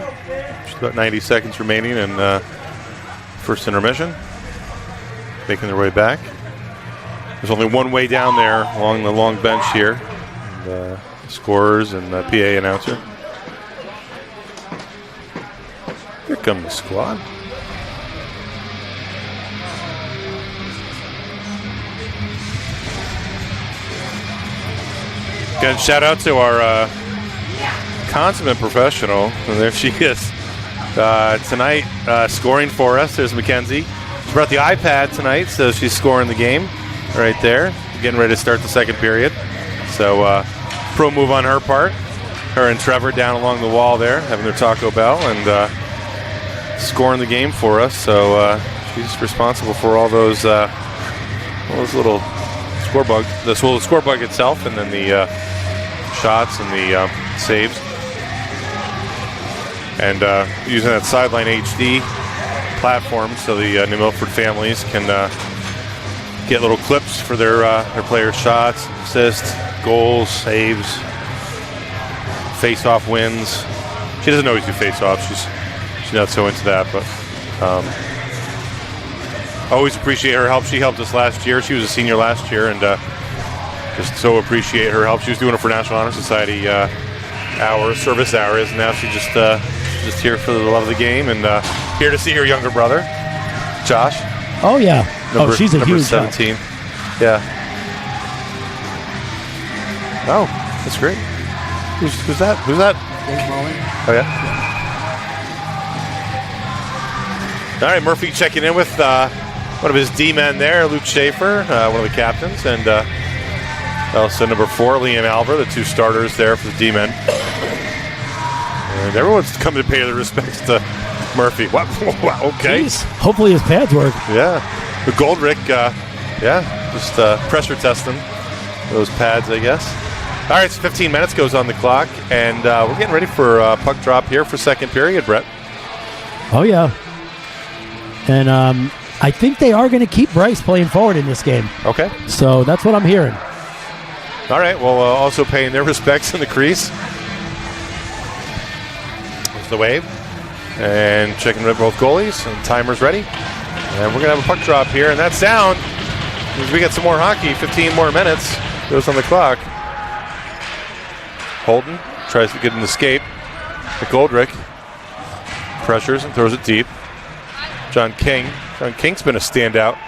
Just about 90 seconds remaining and first intermission. Making their way back. There's only one way down there along the long bench here. And, scorers and PA announcer. Here comes the squad. Again, shout out to our consummate professional. And there she is. Tonight, scoring for us. There's Mackenzie. She brought the iPad tonight, so she's scoring the game right there. Getting ready to start the second period. So, pro move on her part. Her and Trevor down along the wall there, having their Taco Bell and scoring the game for us. So she's responsible for all those little score bug, the score bug itself, and then the shots and the saves. And using that Sideline HD platform, so the New Milford families can get little clips for their players' shots, assists, goals, saves, face-off wins. She doesn't always do face-offs. She's not so into that, but always appreciate her help. She helped us last year. She was a senior last year, and just so appreciate her help. She was doing it for National Honor Society service hours. Now she's just here for the love of the game and here to see her younger brother, Josh. Oh yeah. She's a huge 17. Help. Yeah. Oh, that's great. Who's that? Oh yeah. All right, Murphy checking in with one of his D-men there, Luke Schaefer, one of the captains, and also number 4, Liam Alver, the two starters there for the D-men. And everyone's coming to pay their respects to Murphy. Wow, okay. Jeez. Hopefully his pads work. Yeah. The Goldrick, just pressure testing those pads, I guess. All right, so 15 minutes goes on the clock, and we're getting ready for puck drop here for second period, Brett. Oh, yeah. And I think they are going to keep Bryce playing forward in this game. Okay. So that's what I'm hearing. All right, well, also paying their respects in the crease. There's the wave. And checking with both goalies, and timer's ready. And we're going to have a puck drop here, and that's down. As we get some more hockey, 15 more minutes goes on the clock. Holden tries to get an escape. McGoldrick pressures and throws it deep. John King. John King's been a standout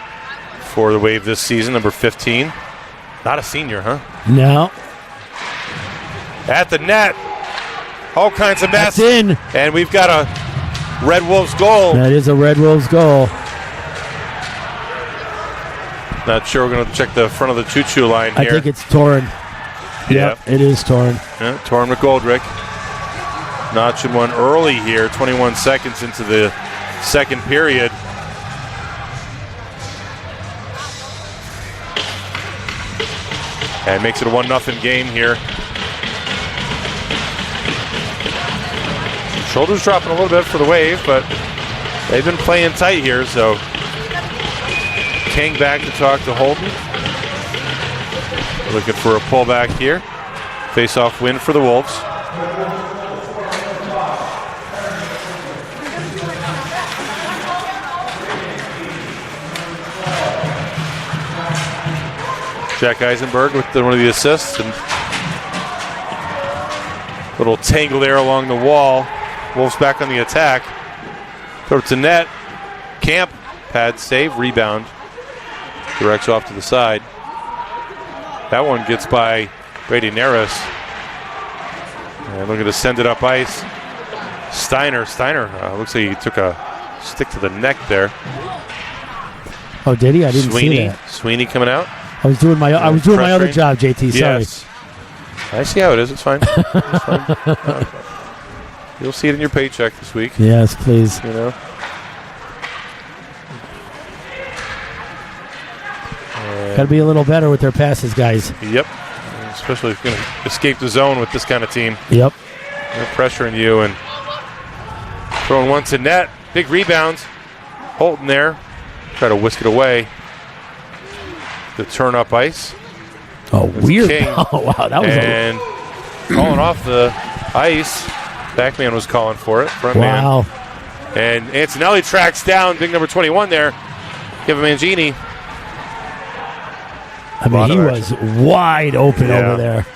for the Wave this season, number 15. Not a senior, huh? No. At the net. All kinds of mess. That's in. And we've got a Red Wolves goal. That is a Red Wolves goal. Not sure. We're going to check the front of the choo-choo line here. I think it's torn. Yeah. Yep, it is torn. Yeah, torn McGoldrick. Notching one early here, 21 seconds into the second period. And makes it a 1-0 game here. Shoulders dropping a little bit for the Wave, but they've been playing tight here, so King back to talk to Holden. Looking for a pullback here. Face-off win for the Wolves. Jack Eisenberg with one of the assists. And little tangle there along the wall. Wolves back on the attack. Throw it to net. Camp. Pad save. Rebound. Directs off to the side. That one gets by Brady Neris. And looking to send it up ice. Steiner looks like he took a stick to the neck there. Oh, did he? I didn't see that. Sweeney coming out. I was doing my other job, JT. Sorry. Yes. I see how it is. It's fine. It's fine. You'll see it in your paycheck this week. Yes, please. You know. Got to be a little better with their passes, guys. Yep. Especially if you're going to escape the zone with this kind of team. Yep. They're pressuring you and throwing one to net. Big rebounds. Holton there. Try to whisk it away. The turn up ice. Oh, weird. King. Oh, wow. That was and calling off the ice. Backman was calling for it. Front Wow. man. And Antonelli tracks down big number 21 there. Kevin Mangini. I mean, he was wide open over there.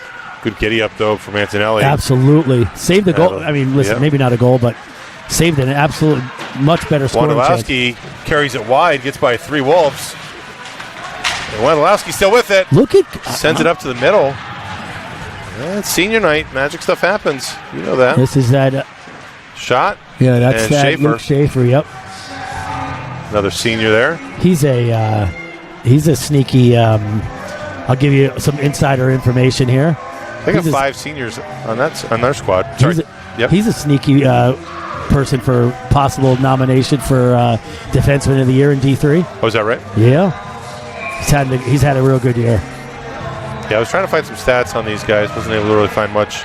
Good giddy up, though, from Antonelli. Absolutely. Saved the goal. I mean, listen, maybe not a goal, but saved an absolute much better scoring chance. Wondolowski carries it wide, gets by 3 Wolves. And Wondolowski still with it. Look at... Sends it up to the middle. Yeah, it's senior night. Magic stuff happens. You know that. This is that... Shot. Yeah, that's and that. Schaefer. Luke Schaefer, yep. Another senior there. He's a sneaky... I'll give you some insider information here. They got 5 seniors on their squad. Sorry. He's a sneaky person for possible nomination for Defenseman of the Year in D3. Oh, is that right? Yeah. He's had a real good year. Yeah, I was trying to find some stats on these guys. Wasn't able to really find much.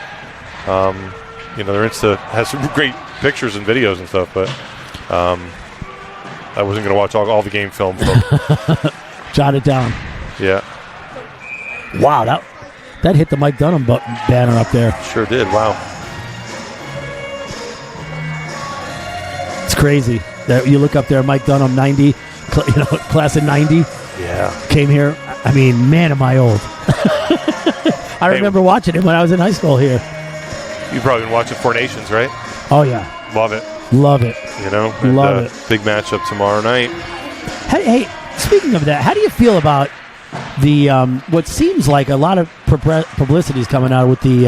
Their Insta has some great pictures and videos and stuff, but I wasn't going to watch all the game film. Jot it down. Yeah. Wow, that hit the Mike Dunham banner up there. Sure did. Wow. It's crazy. You look up there, Mike Dunham, 90, class of 90. Yeah. Came here. I mean, man, am I old. I remember watching him when I was in high school here. You've probably been watching Four Nations, right? Oh, yeah. Love it. Love it. Love it. Big matchup tomorrow night. Hey, speaking of that, how do you feel about the what seems like a lot of publicity is coming out with the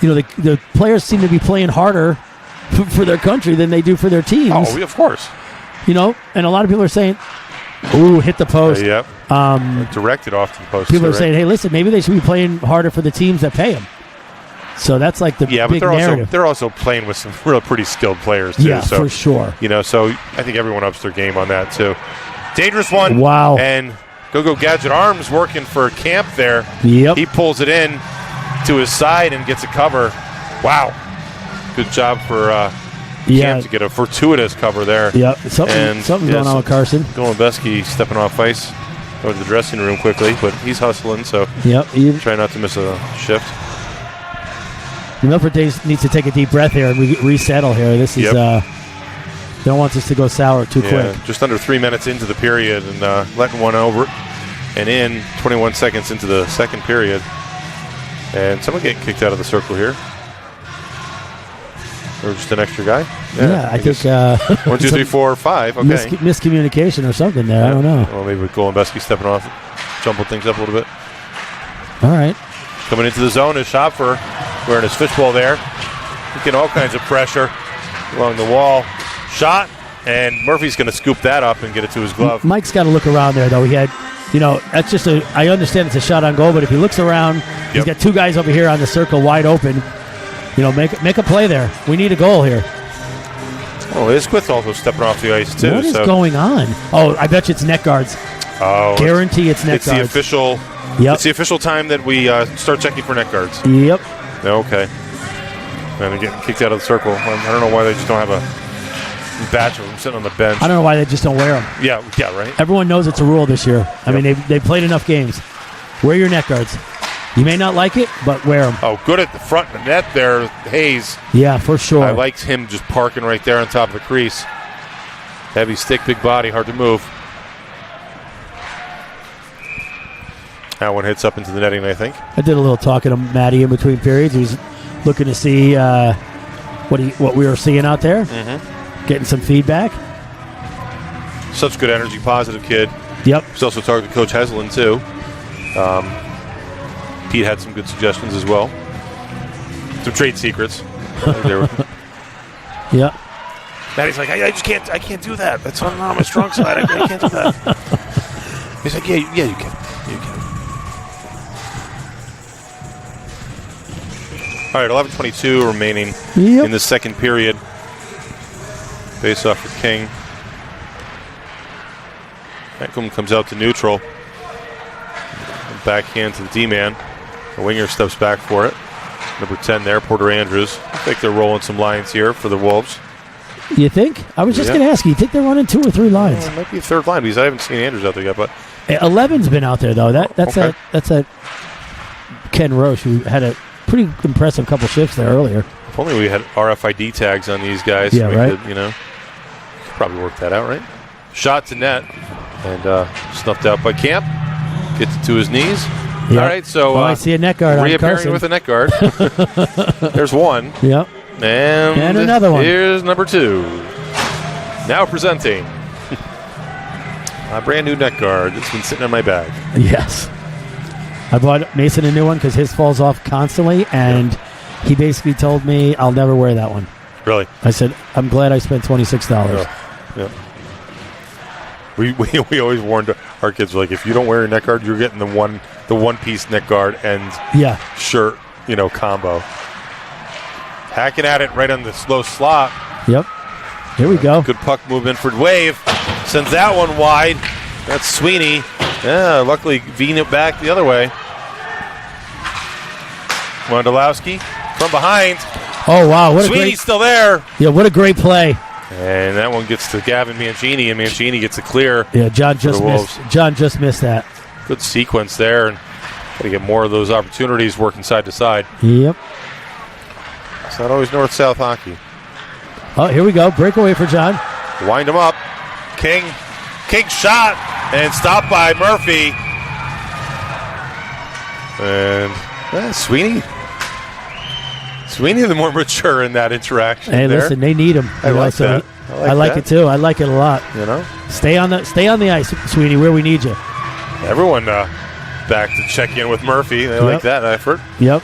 the players seem to be playing harder for their country than they do for their teams. Oh, of course. And a lot of people are saying, "Ooh, hit the post." Yep. Directed off to the post. People are saying, "Hey, listen, maybe they should be playing harder for the teams that pay them." So that's like the big narrative. They're also playing with some real pretty skilled players too. Yeah, so, for sure. So I think everyone ups their game on that too. Dangerous one. Wow. And Go Gadget Arms working for Camp there. Yep. He pulls it in to his side and gets a cover. Wow. Good job for Camp to get a fortuitous cover there. Yep. Something's going on with Carson. Golombesky stepping off ice. Going to the dressing room quickly, but he's hustling, so try not to miss a shift. Milford needs to take a deep breath here and resettle here. This is don't want this to go sour too quick. Just under 3 minutes into the period and letting one over and in 21 seconds into the second period. And someone getting kicked out of the circle here. Or just an extra guy? Yeah, I think 1, 2, 3, 4, 5. Okay. Miscommunication or something there. I don't know. Well, maybe with Golombesky stepping off, jumbled things up a little bit. All right. Coming into the zone is Schopfer wearing his fishbowl there. Getting all kinds of pressure along the wall. Shot, and Murphy's going to scoop that up and get it to his glove. Mike's got to look around there, though. He had, that's just I understand it's a shot on goal, but if he looks around, he's got 2 guys over here on the circle wide open. Make a play there. We need a goal here. Oh, Isquith also stepping off the ice, too. What is going on? Oh, I bet you it's net guards. Oh. Guarantee it's net guards. It's the official time that we start checking for net guards. Yep. Okay. And they're getting kicked out of the circle. I don't know why they just don't have a batch of them sitting on the bench. I don't know why they just don't wear them. Yeah, right. Everyone knows it's a rule this year. I mean, they've played enough games. Wear your net guards. You may not like it, but wear them. Oh, good at the front of the net there, Hayes. Yeah, for sure. I liked him just parking right there on top of the crease. Heavy stick, big body, hard to move. That one hits up into the netting, I think. I did a little talking to Matty in between periods. He was looking to see what we were seeing out there. Mm-hmm. Getting some feedback. Such good energy, positive kid. Yep. He's also talked to Coach Heslin, too. Pete had some good suggestions as well. Some trade secrets. Yep. Matty's like, I can't do that. That's on my strong side. I can't do that. He's like, yeah, you can. All right, 11:22 remaining in the second period. Face off for King. Eckham comes out to neutral. Backhand to the D-man. The winger steps back for it. Number 10 there, Porter Andrews. I think they're rolling some lines here for the Wolves. You think? I was just going to ask you. You think they're running 2 or 3 lines? It might be a third line because I haven't seen Andrews out there yet. But 11's been out there though. That's that Ken Roche who had a pretty impressive couple shifts there earlier. If only we had RFID tags on these guys. Yeah, we right. could, probably work that out, right? Shot to net and snuffed out by Camp. Gets it to his knees. Yep. All right, so I see a net guard on reappearing Carson. with a net guard. There's one. Yep. And another one. Here's number 2. Now presenting a brand new net guard that's been sitting in my bag. Yes. I bought Mason a new one because his falls off constantly, and he basically told me I'll never wear that one. Really? I said, I'm glad I spent $26. Yeah. We always warned our kids, like, if you don't wear your neck guard, you're getting the one piece neck guard and shirt, combo. Hacking at it right on the slow slot. Yep. Here we go. Good puck movement for Wave. Sends that one wide. That's Sweeney. Yeah, luckily V'ing it back the other way. Wondolowski from behind. Oh, wow. Sweeney's still there. Yeah, what a great play. And that one gets to Gavin Mancini, and Mancini gets a clear. Yeah, John just missed that. Good sequence there, and got to get more of those opportunities working side to side. Yep. It's not always north-south hockey. Oh, here we go. Breakaway for John. Wind him up. King shot, and stopped by Murphy. And Sweeney, the more mature in that interaction. Hey, there. listen, they need him. I like that. I like it too. I like it a lot. Stay on the ice, Sweeney, where we need you. Everyone back to check in with Murphy. They like that effort. Yep.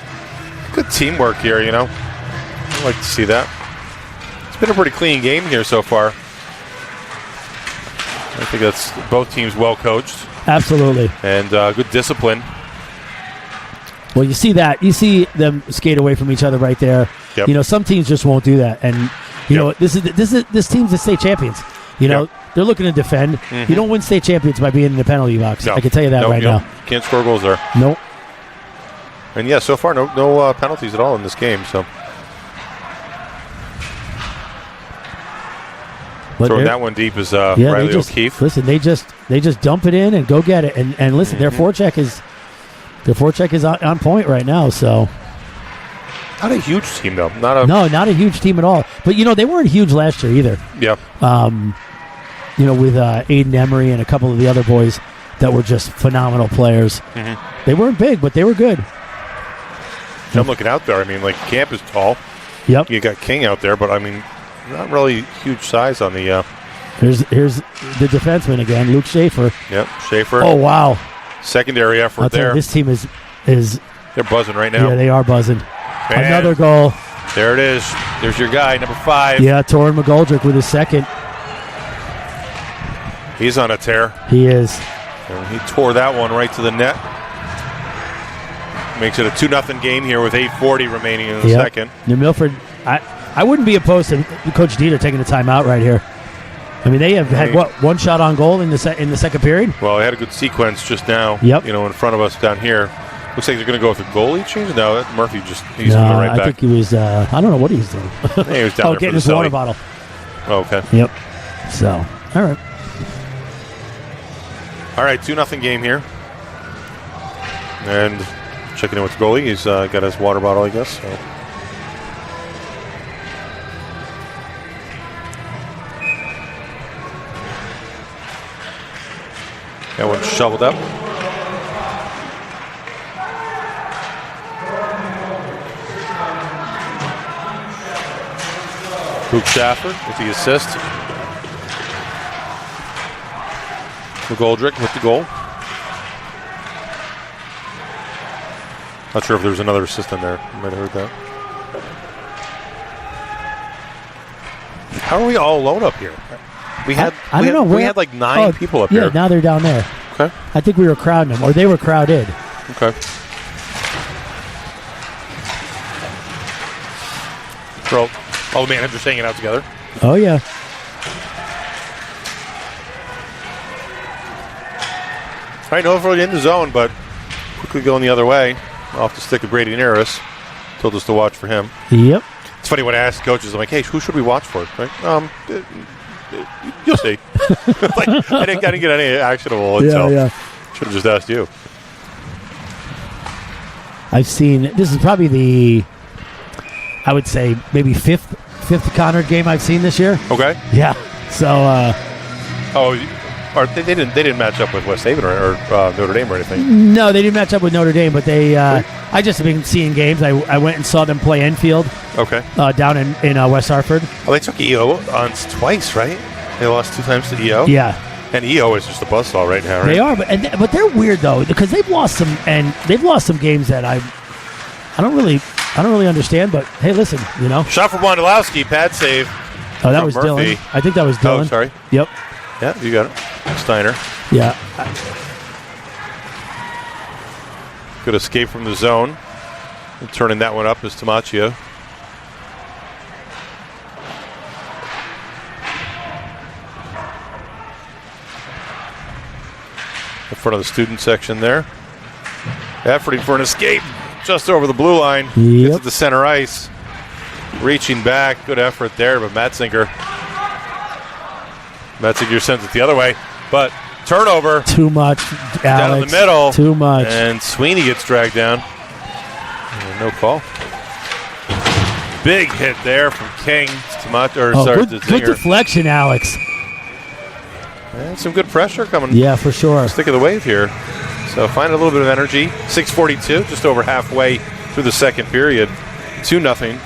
Good teamwork here. I like to see that. It's been a pretty clean game here so far. I think that's both teams well coached. Absolutely. And good discipline. Well, you see that. You see them skate away from each other right there. Yep. Some teams just won't do that. And, this team's the state champions. They're looking to defend. Mm-hmm. You don't win state champions by being in the penalty box. No. I can tell you that now. Can't score goals there. Nope. And, so far, no penalties at all in this game. So throwing that one deep is Riley O'Keefe. Listen, they just dump it in and go get it. And listen, their forecheck is on point right now. So not a huge team though. Not a huge team at all. But they weren't huge last year either. Yeah. With Aiden Emery and a couple of the other boys that were just phenomenal players. Mm-hmm. They weren't big, but they were good. I'm looking out there. Camp is tall. Yep. You got King out there, but not really huge size on the. Here's the defenseman again, Luke Schaefer. Yep, Schaefer. Oh wow! Secondary effort there. This team is they're buzzing right now. Yeah, they are buzzing. And another goal. There it is. There's your guy, number 5. Yeah, Torin McGoldrick with his second. He's on a tear. He is. And he tore that one right to the net. Makes it a 2-0 game here with 8:40 remaining in the second. New Milford, I wouldn't be opposed to Coach Dieter taking a timeout right here. They have had one shot on goal in the second period. Well, they had a good sequence just now. Yep. In front of us down here. Looks like they're going to go with a goalie change. No, Murphy he's coming right back. I think he was. I don't know what he was doing. He was down there getting his water bottle. Oh, okay. Yep. So, all right. All right, 2-0 game here. And checking in with the goalie. He's got his water bottle, I guess. So. That one shoveled up. Luke Schaffer with the assist. McGoldrick with the goal. Not sure if there's another assist in there. You might have heard that. How are we all alone up here? We had like 9 people up here. Yeah, now they're down there. Okay. I think we were crowding them, or they were crowded. Okay. So, all the managers hanging out together. Oh, yeah. All right, no further in the zone, but quickly going the other way. Off the stick of Brady Neris. Told us to watch for him. Yep. It's funny when I ask coaches, I'm like, hey, who should we watch for? Right? You'll see. I didn't get any actionable until. Yeah. Should have just asked you. I've seen. This is probably I would say maybe fifth Conard game I've seen this year. Okay. Yeah. So. Or they didn't match up with West Haven or Notre Dame or anything. No, they didn't match up with Notre Dame, but they. I just have been seeing games. I went and saw them play Enfield. Okay. Down in West Hartford. Well, they took EO on twice, right? They lost 2 times to EO. Yeah. And EO is just a buzzsaw right now, right? They are, but they're weird though because they've lost some games that I don't really understand. But hey, listen, Shot from Wondolowski, pad save. Oh, that was Murphy. Dylan. I think that was Dylan. Oh, sorry. Yep. Yeah, you got it. Steiner. Yeah. Good escape from the zone. And turning that one up is Tamaccio. In front of the student section there. Efforting for an escape just over the blue line. Yep. Gets it to center ice. Reaching back. Good effort there, but Matzinger sends it the other way. But turnover. Too much, Alex. Down in the middle. Too much. And Sweeney gets dragged down. And no call. Big hit there from King to good deflection, Alex. And some good pressure coming. Yeah, for sure. Stick of the wave here. So find a little bit of energy. 6:42, just over halfway through the second period. 2-0.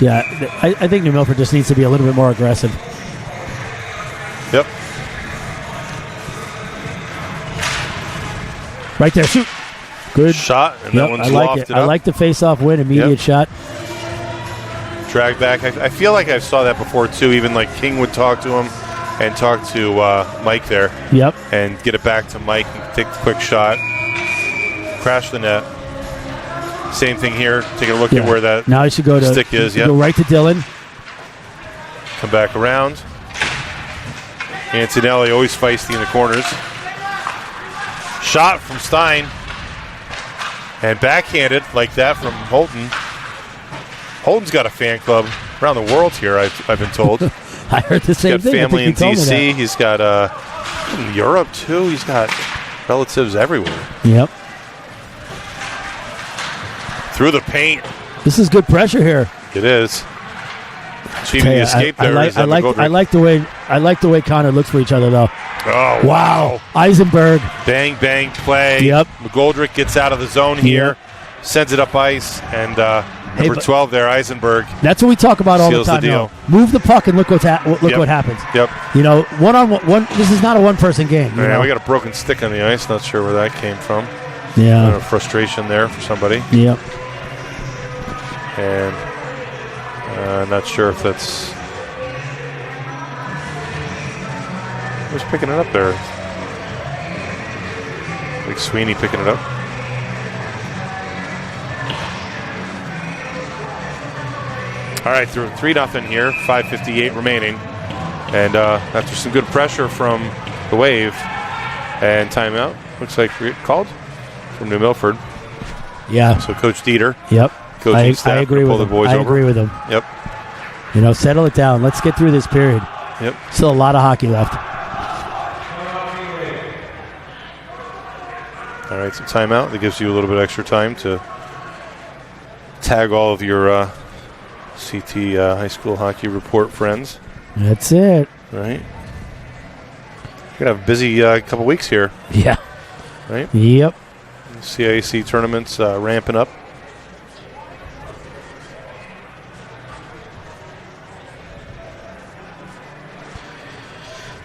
Yeah, I think New Milford just needs to be a little bit more aggressive. Yep. Right there, shoot. Good Shot, and that one's I like lofted it. up. I like the face-off win, immediate shot. Drag back. I feel like I saw that before, too. Even like King would talk to him and talk to Mike there. Yep. And get it back to Mike and take the quick shot. Crash the net. Same thing here. Take a look at where that now you should go to stick is. Go right to Dylan. Come back around. Antonelli always feisty in the corners. Shot from Stein. And backhanded like that from Holton. Holton's got a fan club around the world here, I've been told. I heard the same thing. He's got family in D.C. He's got in Europe, too. He's got relatives everywhere. Yep. Through the paint. This is good pressure here. It is. Cheating the escape there. I like the way Conard looks for each other, though. Oh, wow. Eisenberg. Bang, bang play. Yep. McGoldrick gets out of the zone here. Sends it up ice. And number 12 there, Eisenberg. That's what we talk about all the time. Deal. Move the puck and look what happens. Yep. One-on-one. This is not a one-person game. Yeah, we got a broken stick on the ice. Not sure where that came from. Yeah. Frustration there for somebody. Yep. And not sure if that's... Who's picking it up there? Like Sweeney picking it up. All right, through 3-0 here, 5:58 remaining. And after some good pressure from the Wave and timeout, looks like called from New Milford. Yeah. So Coach Dieter. Yep. Coaching staff. I agree with him. I agree with him. Yep. Settle it down. Let's get through this period. Yep. Still a lot of hockey left. All right, so timeout. That gives you a little bit extra time to tag all of your CT high school hockey report friends. That's it. All right. We're going to have a busy couple weeks here. Yeah. Right? Yep. CIAC tournaments ramping up.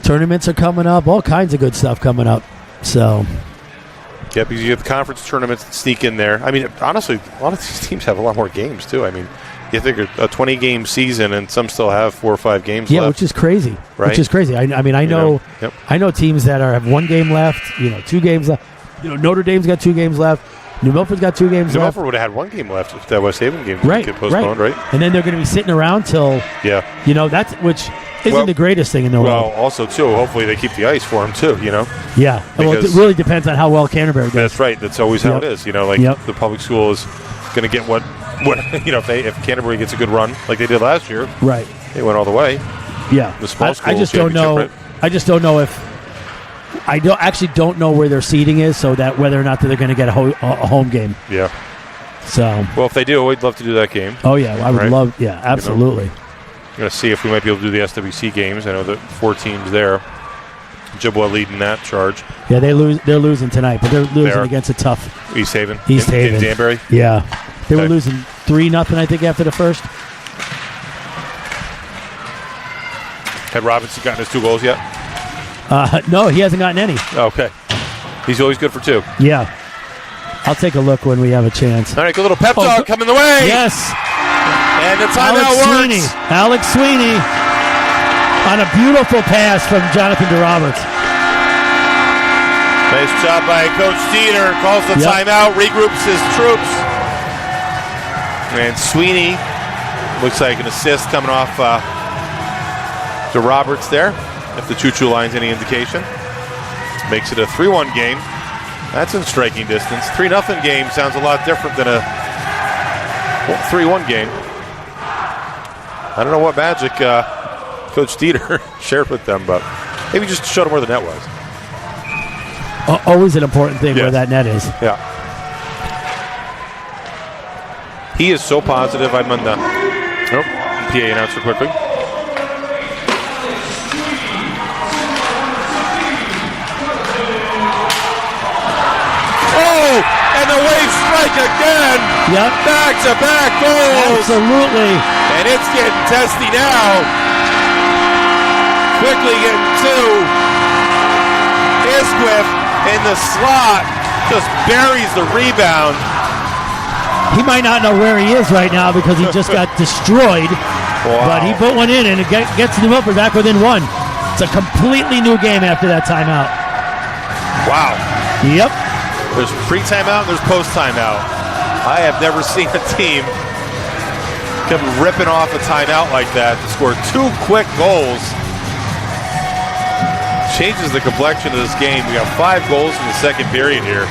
Tournaments are coming up. All kinds of good stuff coming up. So. Yeah, because you have the conference tournaments that sneak in there. I mean, honestly, a lot of these teams have a lot more games, too. I mean, you think a 20-game season, and some still have 4 or 5 games left. Yeah, which is crazy. Right? Which is crazy. I know teams that have 1 game left, 2 games left. Notre Dame's got 2 games left. New Milford's got 2 games left. New Milford would have had 1 game left if that West Haven game didn't get postponed, right? And then they're going to be sitting around till, that's which isn't the greatest thing in the world. Well, also, too, hopefully they keep the ice for them, too, Yeah. Well, it really depends on how well Canterbury does. That's right. That's always how it is. The public school is going to get what if Canterbury gets a good run like they did last year. Right. They went all the way. Yeah. The small school I just don't know. right? I just don't know if I don't know where their seating is, so that whether or not they're going to get a home game. Yeah. So. Well, if they do, we'd love to do that game. Oh yeah, I would right? love. Yeah, absolutely. I'm going to see if we might be able to do the SWC games. I know that 4 teams there. Jibwa leading that charge. Yeah, they're losing tonight, but they're losing against a tough East Haven. East Haven. In Danbury. Yeah, they were losing 3-0, I think, after the first. Had Robinson gotten his 2 goals yet? No, he hasn't gotten any. Okay. He's always good for 2. Yeah. I'll take a look when we have a chance. All right, good little pep talk coming the way. Yes. And the timeout works. Alex Sweeney on a beautiful pass from Jonathan DeRoberts. Nice job by Coach Dieter. Calls the timeout, regroups his troops. And Sweeney looks like an assist coming off DeRoberts there, if the choo-choo line's any indication. Makes it a 3-1 game. That's in striking distance. 3-0 game sounds a lot different than a 3-1 game. I don't know what magic Coach Dieter shared with them, but maybe just showed them where the net was. Always an important thing where that net is. Yeah. He is so positive. I'm on the PA announcer quickly. And the Waves strike again. Yep. Back-to-back goals. Absolutely. And it's getting testy now. Quickly getting 2. Isquiff in the slot just buries the rebound. He might not know where he is right now because he just got destroyed. Wow. But he put one in, and it gets New Milford back within 1. It's a completely new game after that timeout. Wow. Yep. There's pre-timeout and there's post-timeout. I have never seen a team come ripping off a timeout like that to score 2 quick goals. Changes the complexion of this game. We got 5 goals in the second period here.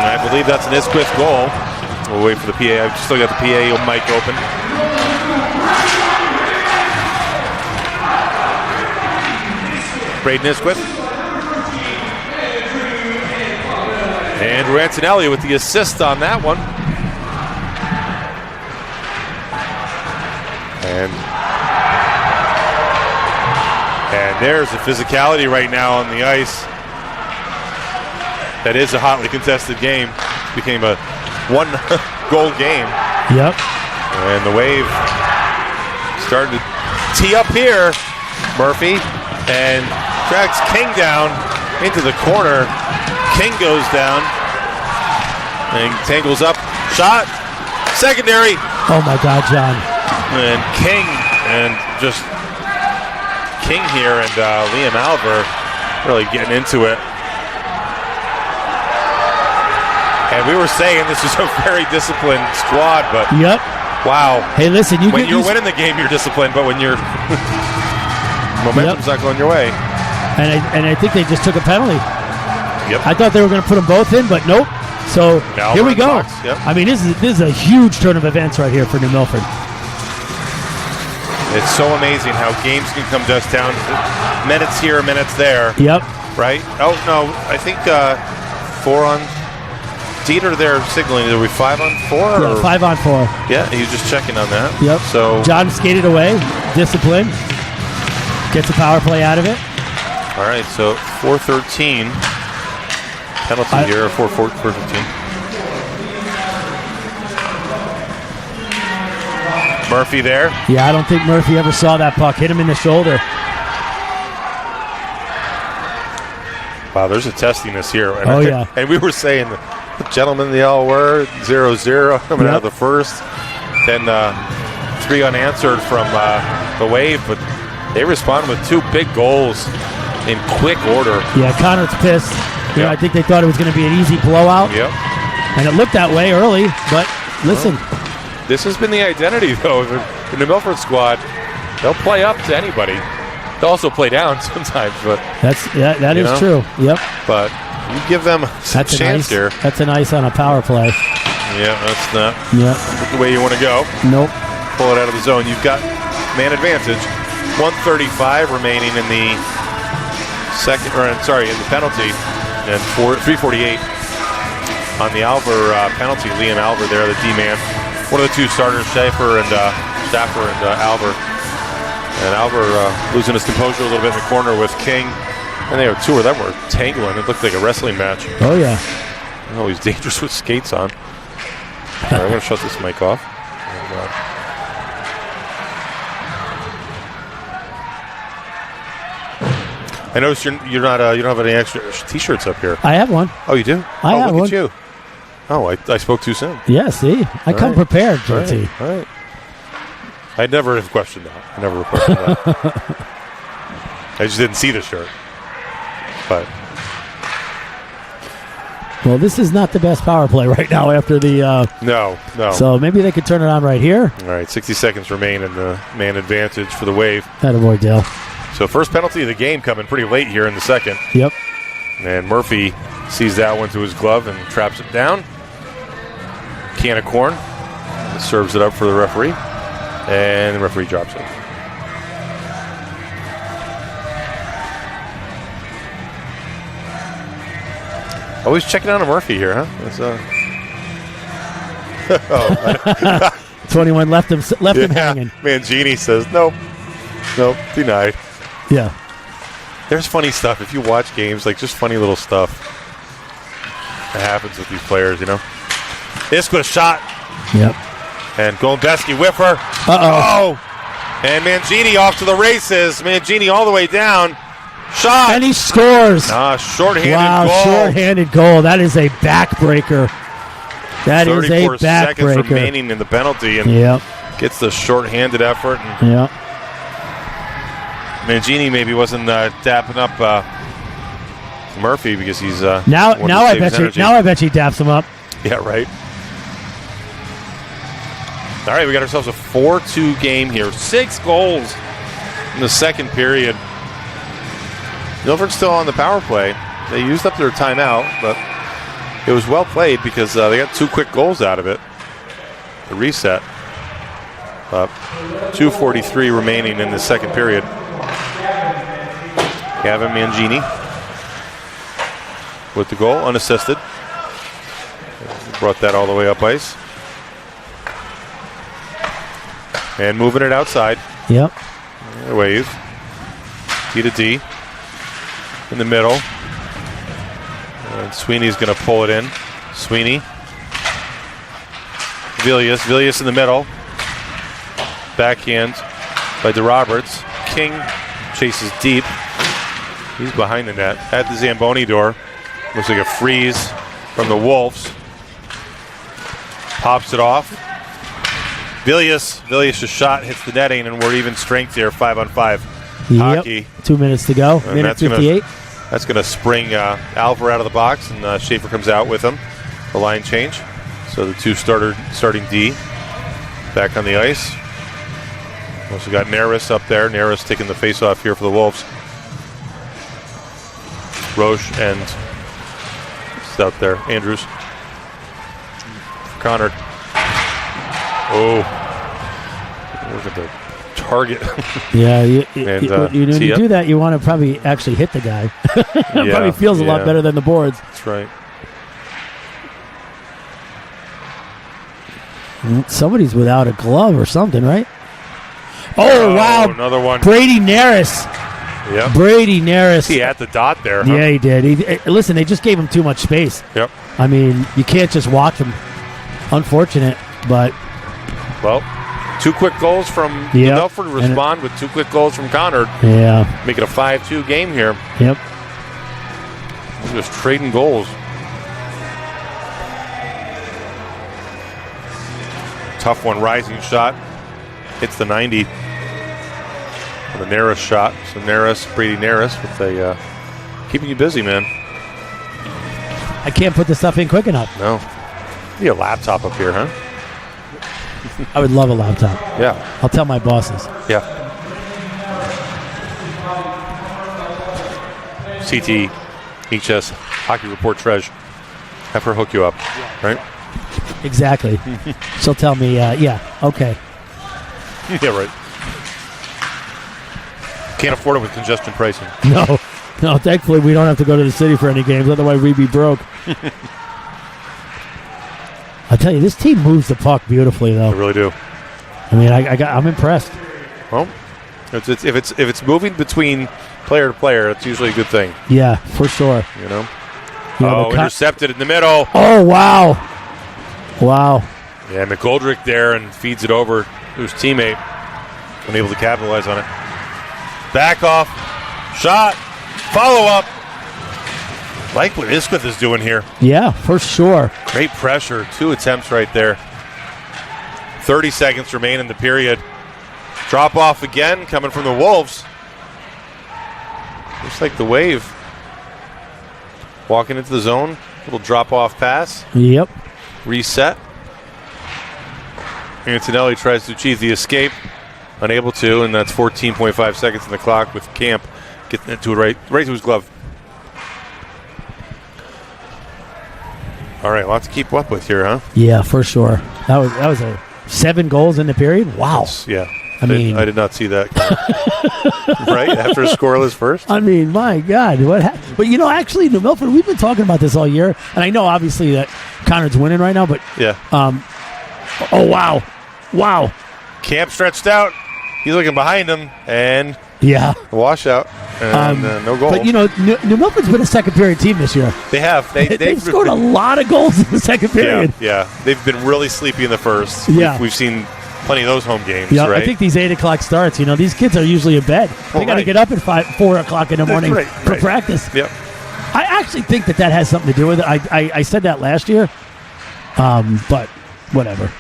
And I believe that's an Isquiff goal. We'll wait for the PA. I've still got the PA mic open. Braden Isquiff. Andrew Antonelli with the assist on that one. And there's the physicality right now on the ice. That is a hotly contested game. It became a 1-goal game. Yep. And the Wave starting to tee up here. Murphy and tracks King down into the corner. King goes down and tangles up. Shot. Secondary. Oh, my God, John. And King here and Liam Alver really getting into it. And we were saying this is a very disciplined squad, but wow. Hey, listen, when you're winning the game, you're disciplined, but when you're momentum's not going your way. And I think they just took a penalty. Yep. I thought they were going to put them both in, but nope. So now here we go. Yep. I mean, this is a huge turn of events right here for New Milford. It's so amazing how games can come just down minutes here, minutes there. Yep. Right? Oh, no, I think 4 on... Dieter there signaling. Are we 5 on 4? Yeah, 5 on 4. Yeah, he was just checking on that. Yep. So John skated away. Discipline. Gets a power play out of it. All right, so 4-13. Penalty here, 4-13. Murphy there. Yeah, I don't think Murphy ever saw that puck. Hit him in the shoulder. Wow, there's a testiness here. And and we were saying, the gentlemen, they all were 0-0 coming out of the first. Then 3 unanswered from the Wave, but they responded with 2 big goals in quick order. Yeah, Conard's pissed. You know, I think they thought it was going to be an easy blowout. Yep. And it looked that way early, but listen. Well, this has been the identity, though, in the Milford squad. They'll play up to anybody. They'll also play down sometimes, but that is true. Yep. But you give them a chance here. That's an ice on a power play. Yeah, that's not the way you want to go. Nope. Pull it out of the zone. You've got man advantage. 1:35 remaining in the in the penalty, and 3:48 on the Alver penalty. Liam Alver there, the D-man. One of the two starters, Schaffer and Alver. And Alver losing his composure a little bit in the corner with King. And they were two of them were tangling. It looked like a wrestling match. Oh, yeah. Oh, he's dangerous with skates on. All right, I'm going to shut this mic off. And, I noticed you're not you don't have any extra T-shirts up here. I have one. Oh, you do? I have look one. at you. Oh, I spoke too soon. Yeah, see? I come prepared, JT. All right. I never have questioned that. I never questioned that. I just didn't see the shirt. But well, this is not the best power play right now after the... No. So maybe they could turn it on right here. All right, 60 seconds remain in the man advantage for the Wave. Attaboy, Dale. So first penalty of the game coming pretty late here in the second. Yep. And Murphy sees that one through his glove and traps it down. Can of corn. Serves it up for the referee. And the referee drops it. Always checking out a Murphy here, huh? That's, 21 left him hanging. Mangini says, nope, denied. Yeah. There's funny stuff. If you watch games, like just funny little stuff that happens with these players, you know. Iskwa shot. Yep. And Golubevsky whiffer. Uh-oh. Oh! And Mangini off to the races. Mangini all the way down. Shot. And he scores. Short-handed goal. Short-handed goal. That is a backbreaker. That is a 34 seconds backbreaker. remaining in the penalty. And gets the short-handed effort. Yeah. Mangini maybe wasn't dapping up Murphy because he's now I bet you daps him up. Yeah, right. All right, we got ourselves a 4-2 game here. 6 goals in the second period. Milford's still on the power play. They used up their timeout, but it was well played because they got 2 quick goals out of it. The reset. 2:43 remaining in the second period. Gavin Mangini with the goal, unassisted. Brought that all the way up ice. And moving it outside. Yep. Wave. D to D. In the middle. And Sweeney's going to pull it in. Sweeney. Villius in the middle. Backhand by DeRoberts. King chases deep. He's behind the net. At the Zamboni door. Looks like a freeze from the Wolves. Pops it off. Villius' shot hits the netting, and we're even strength here, 5-on-5. Hockey. 2 minutes to go. And Minute 58. That's going to spring Alver out of the box, and Schaefer comes out with him. The line change. So the two starting D back on the ice. Also got Neris up there. Neris taking the face-off here for the Wolves. Roche and it's out there. Andrews. Conard. Oh. Look at the target. Yeah, you do that, you want to probably actually hit the guy. It probably feels a lot better than the boards. That's right. Somebody's without a glove or something, right? Oh, wow. Another one. Brady Neris. Yep. Brady Neris. He had the dot there. Huh? Yeah, he did. Listen, they just gave him too much space. Yep. I mean, you can't just watch him. Unfortunate, but... Well, 2 quick goals from Milford respond with 2 quick goals from Conard. Yeah. Make it a 5-2 game here. Yep. We're just trading goals. Tough one, rising shot. Hits the 90. The Neris shot. So Brady Neris with a keeping you busy, man. I can't put this stuff in quick enough. No. Be a laptop up here, huh? I would love a laptop. Yeah. I'll tell my bosses. Yeah. CT, HS, Hockey Report Treasure. Have her hook you up, right? Exactly. She'll tell me, yeah, okay. Yeah, right. Can't afford it with congestion pricing. No. No, thankfully we don't have to go to the city for any games. Otherwise, we'd be broke. I tell you, this team moves the puck beautifully, though. They really do. I mean, I'm impressed. Well, if it's moving between player to player, it's usually a good thing. Yeah, for sure. You know. Yeah, Intercepted in the middle. Oh, wow. Wow. Yeah, McGoldrick there and feeds it over to his teammate. Unable to capitalize on it. Back off. Shot. Follow up. Like what Isquith is doing here. Yeah, for sure. Great pressure. 2 attempts right there. 30 seconds remain in the period. Drop off again coming from the Wolves. Looks like the Wave walking into the zone. Little drop off pass. Yep. Reset. Antonelli tries to achieve the escape. Unable to, and that's 14.5 seconds in the clock with Camp getting it to it right to his glove. All right, a lot to keep up with here, huh? Yeah, for sure. That was 7 goals in the period. Wow. Yeah. I mean, I did not see that. Right after a scoreless first. I mean, my God, but actually, New Milford, we've been talking about this all year, and I know obviously that Conard's winning right now, but yeah. Oh wow. Camp stretched out. He's looking behind him, and yeah, washout, and no goal. But New Milford's been a second period team this year. They have. They've scored a lot of goals in the second period. Yeah. They've been really sleepy in the first. Yeah, we've seen plenty of those home games. Yeah, right? I think these 8 o'clock starts. These kids are usually in bed. They got to get up at 4 o'clock in the morning for practice. Yep. I actually think that has something to do with it. I said that last year, but whatever.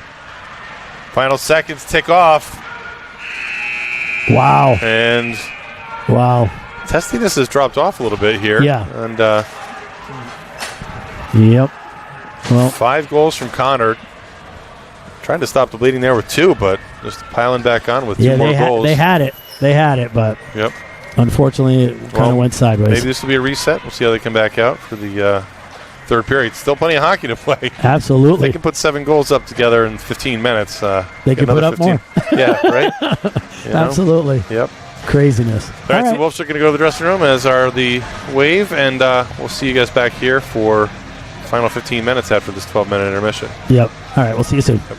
Final seconds tick off. Wow. And testiness has dropped off a little bit here. Yeah. And yep. Well, 5 goals from Conard. Trying to stop the bleeding there with 2, but just piling back on with 2 more goals. They had it, but yep. Unfortunately, it kind of went sideways. Maybe this will be a reset. We'll see how they come back out for the third period. Still plenty of hockey to play. Absolutely. They can put 7 goals up together in 15 minutes. They can put up 15. more. Yeah, right? Absolutely. Yep. Craziness. All right, so the Wolves are going to go to the dressing room, as are the Wave, and we'll see you guys back here for final 15 minutes after this 12-minute intermission. Yep. All right, we'll see you soon. Yep.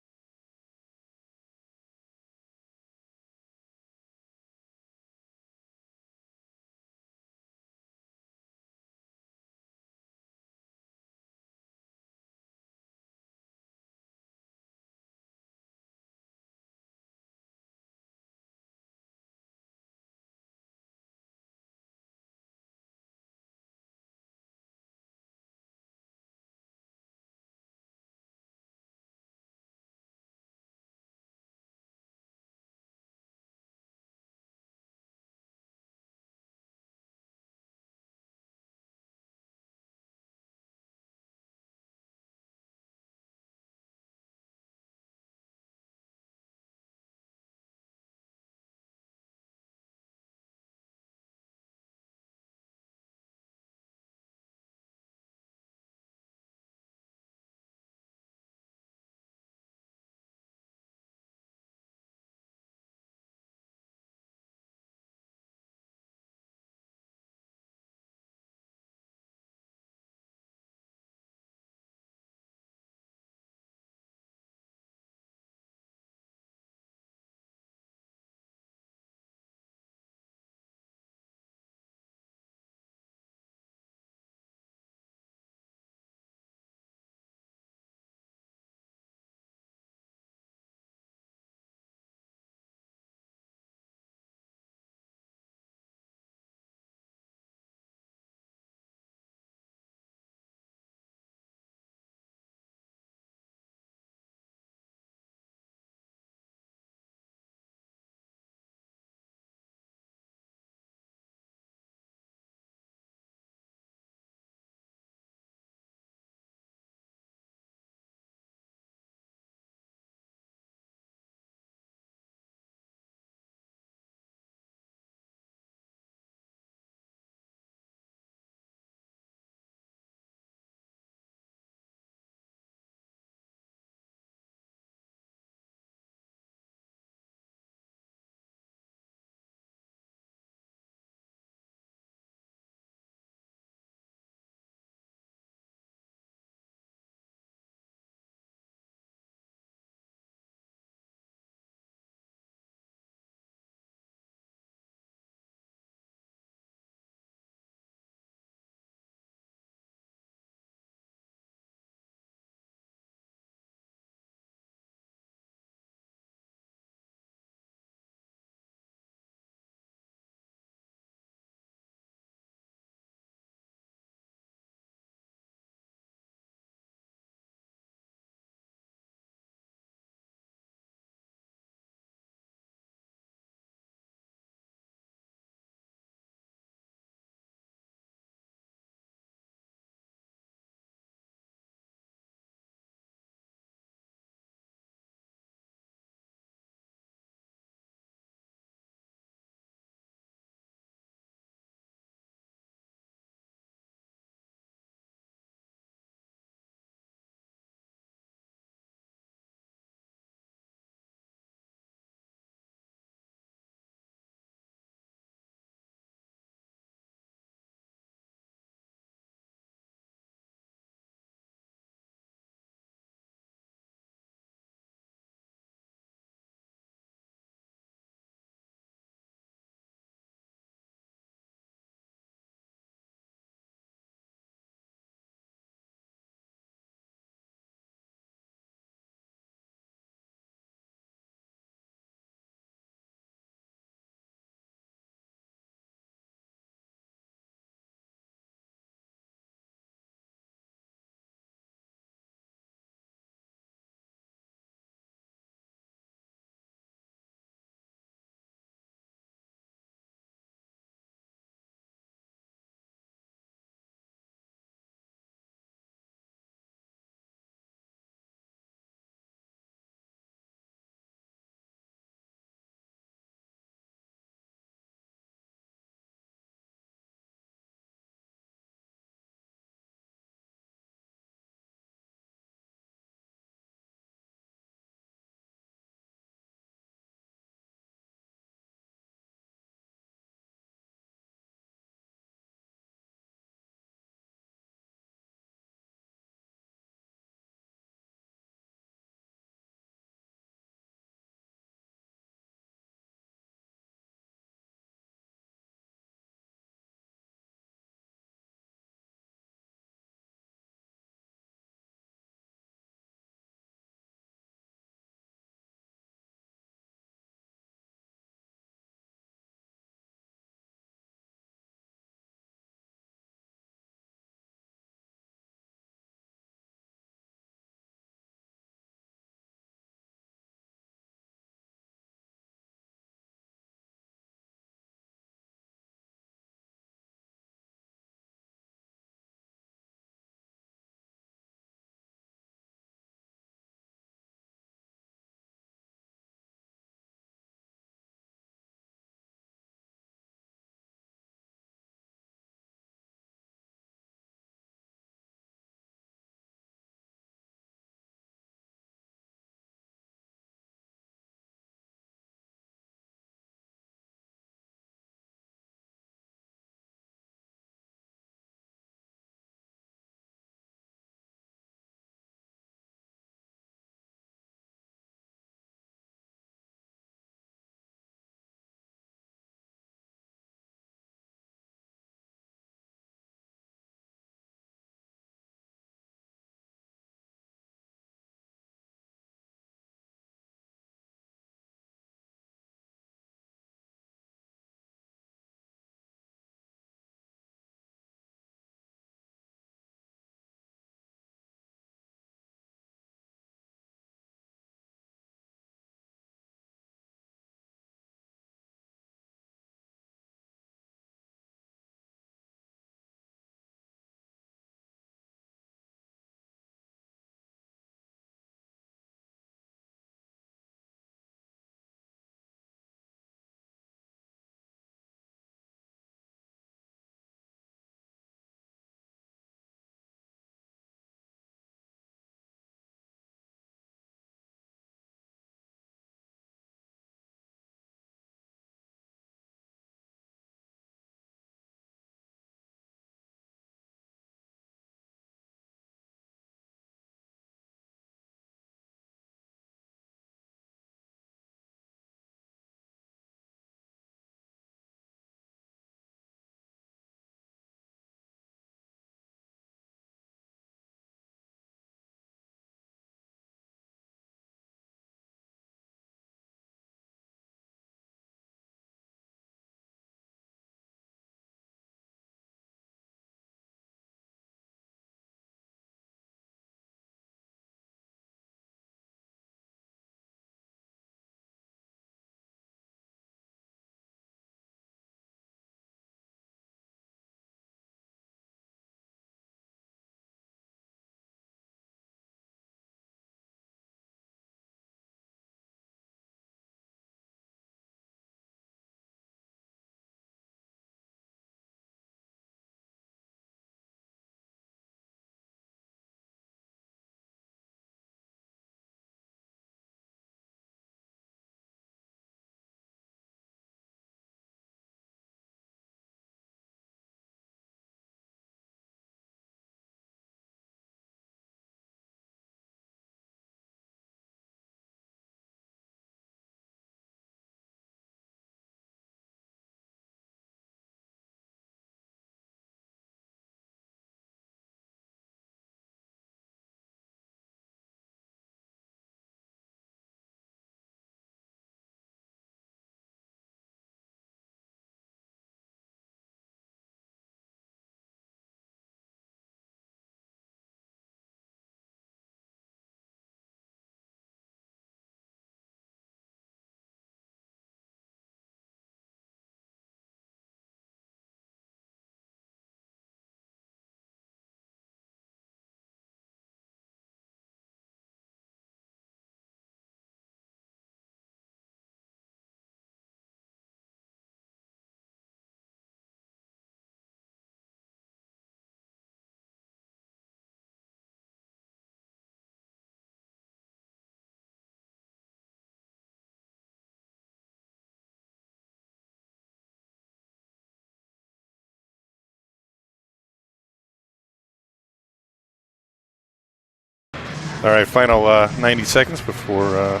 All right, final 90 seconds before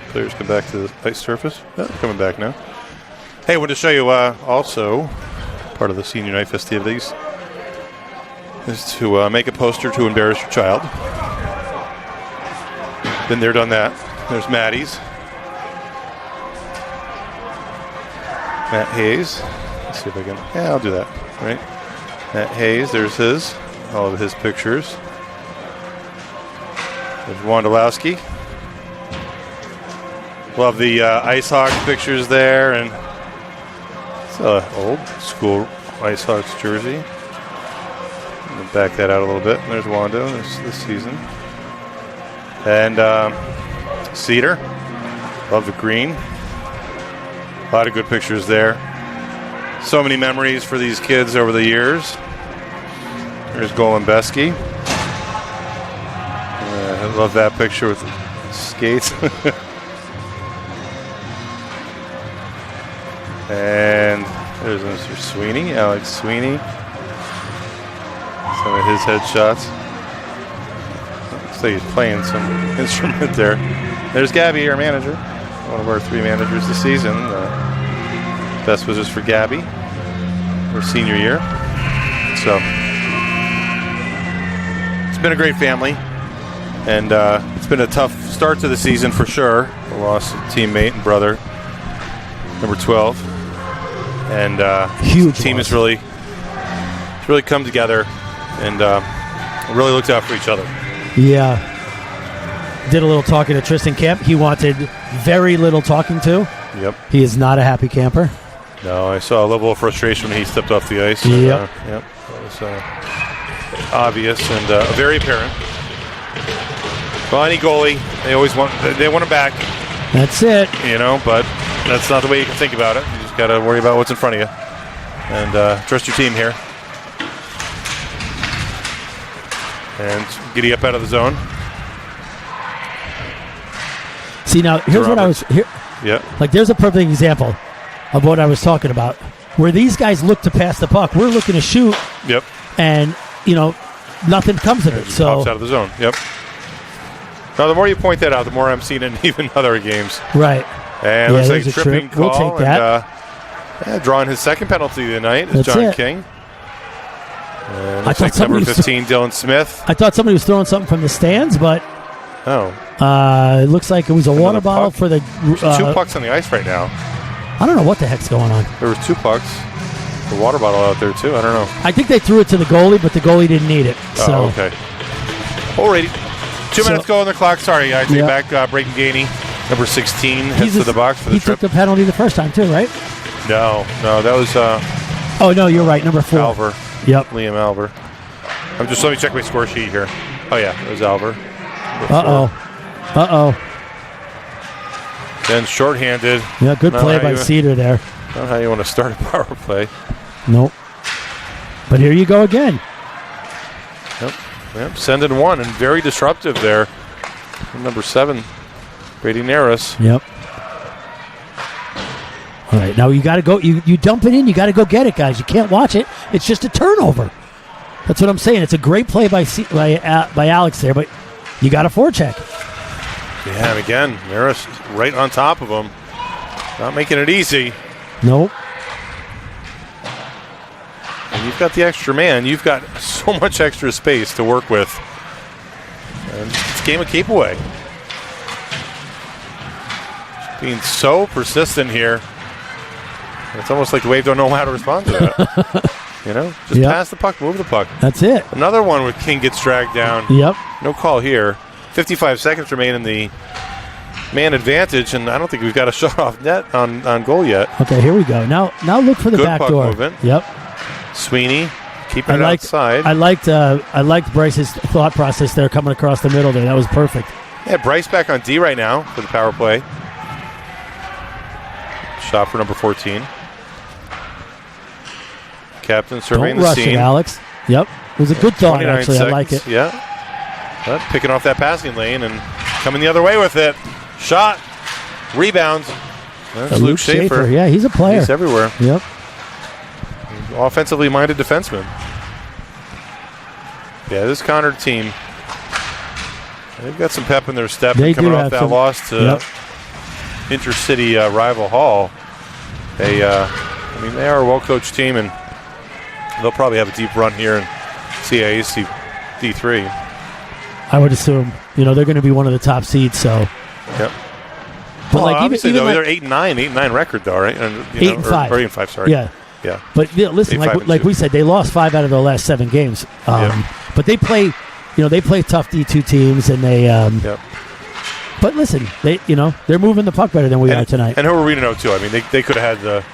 players come back to the ice surface. Oh, coming back now. Hey, I wanted to show you also part of the senior night festivities is to make a poster to embarrass your child. Been there, done that. There's Maddie's. Matt Hayes. Let's see if I can. Yeah, I'll do that. Right. Matt Hayes. There's his. All of his pictures. There's Wondolowski. Love the Ice Hawks pictures there, and it's an old school Ice Hawks jersey. Back that out a little bit. There's Wando this season. And Cedar. Love the green. A lot of good pictures there. So many memories for these kids over the years. There's Golembeski. I love that picture with skates. And there's Mr. Sweeney, Alex Sweeney. Some of his headshots. Looks like he's playing some instrument there. There's Gabby, our manager. One of our 3 managers this season. Best wishes for Gabby. Her senior year. So, it's been a great family. And it's been a tough start to the season for sure. We lost a teammate and brother, number 12. And huge the team loss. has really come together and really looked out for each other. Yeah. Did a little talking to Tristan Kemp. He wanted very little talking to. Yep. He is not a happy camper. No, I saw a level of frustration when he stepped off the ice. Yep. Yep. That was obvious and very apparent. Well, any goalie, they always want him back. That's it. You know, but that's not the way you can think about it. You just got to worry about what's in front of you. And trust your team here. And giddy up out of the zone. See, now, here's what I was... Yeah. Like, there's a perfect example of what I was talking about. Where these guys look to pass the puck, we're looking to shoot. Yep. And, nothing comes of it. So pops out of the zone. Yep. Now, the more you point that out, the more I'm seeing in even other games. Right. And Yeah, looks like there's a a tripping trip. We'll call. take that. And, drawing his second penalty of the night is That's John it. King. And I looks thought like number somebody was 15, Dylan Smith. I thought somebody was throwing something from the stands, but Oh. it looks like it was a water bottle puck. for the... There's 2 pucks on the ice right now. I don't know what the heck's going on. There was 2 pucks. The water bottle out there, too. I don't know. I think they threw it to the goalie, but the goalie didn't need it. So. Oh, okay. Alrighty. 2 minutes go on the clock. Sorry, I take back Brayden Gainey. Number 16 heads to the box for the He trip. took the penalty the first time, too, right? No, that was Oh, no, you're right. Number 4. Alver. Yep. Liam Alver. Let me check my score sheet here. Oh, yeah, it was Alver. Uh-oh. Then shorthanded. Yeah, good Not play how by you- Cedar there. Not how you want to start a power play. Nope. But here you go again. Yep. Sending one and very disruptive there. Number 7, Brady Naris. Yep. All right, now you got to go. You dump it in. You got to go get it, guys. You can't watch it. It's just a turnover. That's what I'm saying. It's a great play by Alex there, but you got to forecheck. Yeah, and again, Naris right on top of him. Not making it easy. Nope. And you've got the extra man. You've got so much extra space to work with. And it's a game of keep away. Being so persistent here. It's almost like the Wave don't know how to respond to that. Just pass the puck, move the puck. That's it. Another one where King gets dragged down. Yep. No call here. 55 seconds remain in the man advantage, and I don't think we've got a shot off net on goal yet. Okay, here we go. Now look for the Good back puck door. movement. Yep. Sweeney keeping it outside. I liked Bryce's thought process there coming across the middle there. That was perfect. Yeah, Bryce back on D right now for the power play. Shot for number 14. Captain surveying Don't the rush scene. it, Alex. Yep. It was a good thought, 29 actually. seconds. I like it. Yeah. But picking off that passing lane and coming the other way with it. Shot. Rebounds. That's Luke Schaefer. Yeah, he's a player. He's everywhere. Yep. Offensively minded defenseman. Yeah, this Conard team They've got some pep in their step. They coming do off have that some- loss to intercity rival Hall. They are a well-coached team, and they'll probably have a deep run here in CAAC D3. I would assume. They're going to be one of the top seeds. So. Yep. But Obviously, even they're 8-9 record though, right? And, 8-5. Or 8-5. Sorry. Yeah. Yeah. But listen, 8-5 like and we said, they lost 5 out of their last 7 games. But they play, they play tough D2 teams, and they. Yep. But listen, they're moving the puck better than we are tonight. And who are we to know too? I mean, they could have had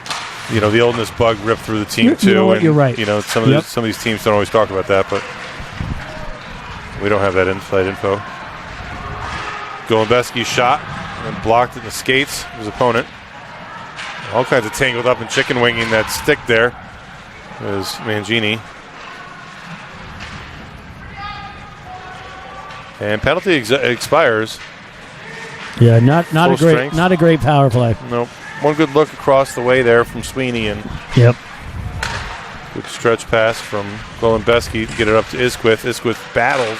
the illness bug ripped through the team too. You know what? And, you're right. Some of these teams don't always talk about that, but we don't have that inside info. Golubeski's shot and blocked in the skates of his opponent. All kinds of tangled up and chicken winging that stick there is Mangini. And penalty expires. Yeah, not a great strength. not a great power play. Nope. One good look across the way there from Sweeney, and Yep. good stretch pass from Golubeski to get it up to Isquith. Isquith battles.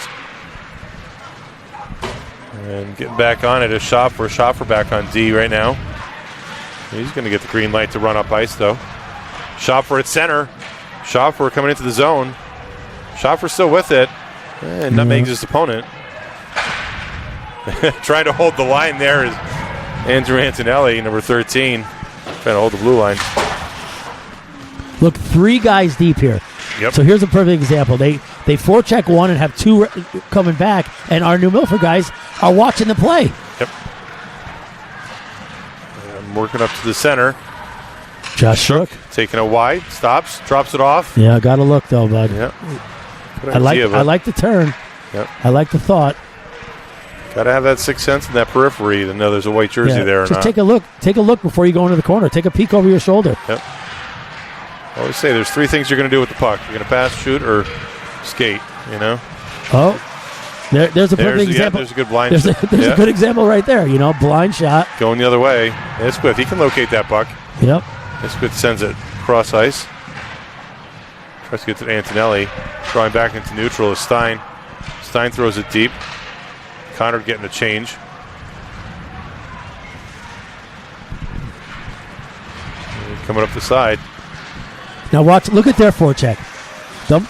And getting back on it is Schoffer back on D right now. He's going to get the green light to run up ice, though. Schoffer at center. Schoffer coming into the zone. Schoffer still with it. And nutmegs his opponent. Trying to hold the line there is Andrew Antonelli, number 13. Trying to hold the blue line. Look, 3 guys deep here. Yep. So here's a perfect example. They forecheck one and have 2 coming back, and our New Milford guys are watching the play. Yep. And working up to the center. Josh Shook. Taking it wide. Stops. Drops it off. Yeah, got to look, though, bud. Yep. I like the turn. Yep. I like the thought. Got to have that sixth sense in that periphery to know there's a white jersey there or Just not. take a look. Take a look before you go into the corner. Take a peek over your shoulder. Yep. I always say there's 3 things you're going to do with the puck. You're going to pass, shoot, or skate, Oh, there's a perfect example. Yeah, there's a good blind There's shot. a good example right there. Blind shot. Going the other way. Isquith, he can locate that puck. Yep. Isquith sends it cross ice. Tries to get to Antonelli. Drawing back into neutral is Stein. Stein throws it deep. Conard getting a change. Coming up the side. Now watch. Look at their forecheck.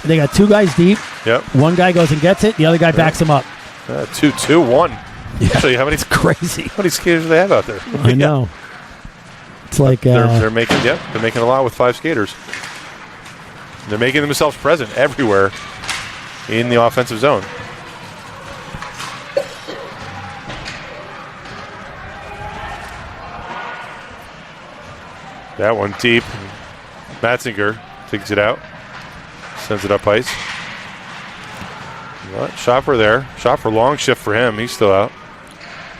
They got 2 guys deep. Yep. One guy goes and gets it. The other guy backs him up. 2-2-1. Yeah. Actually, It's crazy. how many skaters do they have out there? I know. It's like They're making a lot with 5 skaters. They're making themselves present everywhere in the offensive zone. That one deep. Matzinger takes it out. Sends it up ice. Schoffer there. Schoffer, long shift for him. He's still out.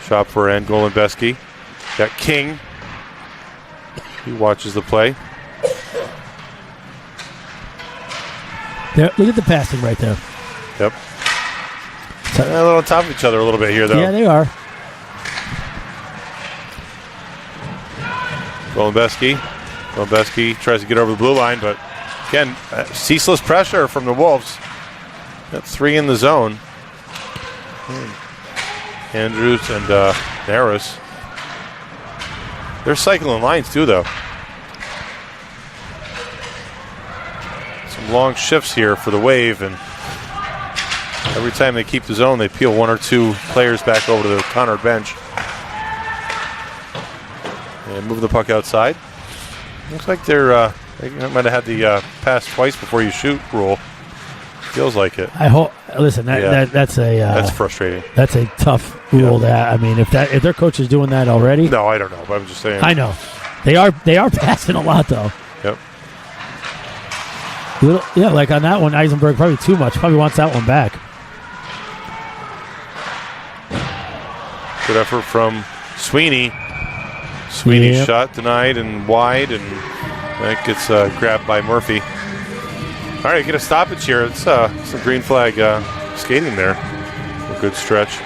Schoffer and Golubeski. Got King. He watches the play. look at the passing right there. Yep. A little on top of each other a little bit here, though. Yeah, they are. Golubeski tries to get over the blue line, but again, ceaseless pressure from the Wolves. Got 3 in the zone. Andrews and Naris. They're cycling lines too, though. Some long shifts here for the Wave, and every time they keep the zone, they peel 1 or 2 players back over to the Conard bench. And move the puck outside. Looks like they might have had the pass twice before you shoot rule. Feels like it. I hope. Listen, that's frustrating. That's a tough rule. That I mean, if their coach is doing that already. No, I don't know. But I'm just saying. I know, they are passing a lot though. Yep. Like on that one, Eisenberg probably too much. Probably wants that one back. Good effort from Sweeney. Sweeney's Yep. shot denied and wide, and that gets grabbed by Murphy. All right, get a stoppage here. It's some green flag skating there. A good stretch.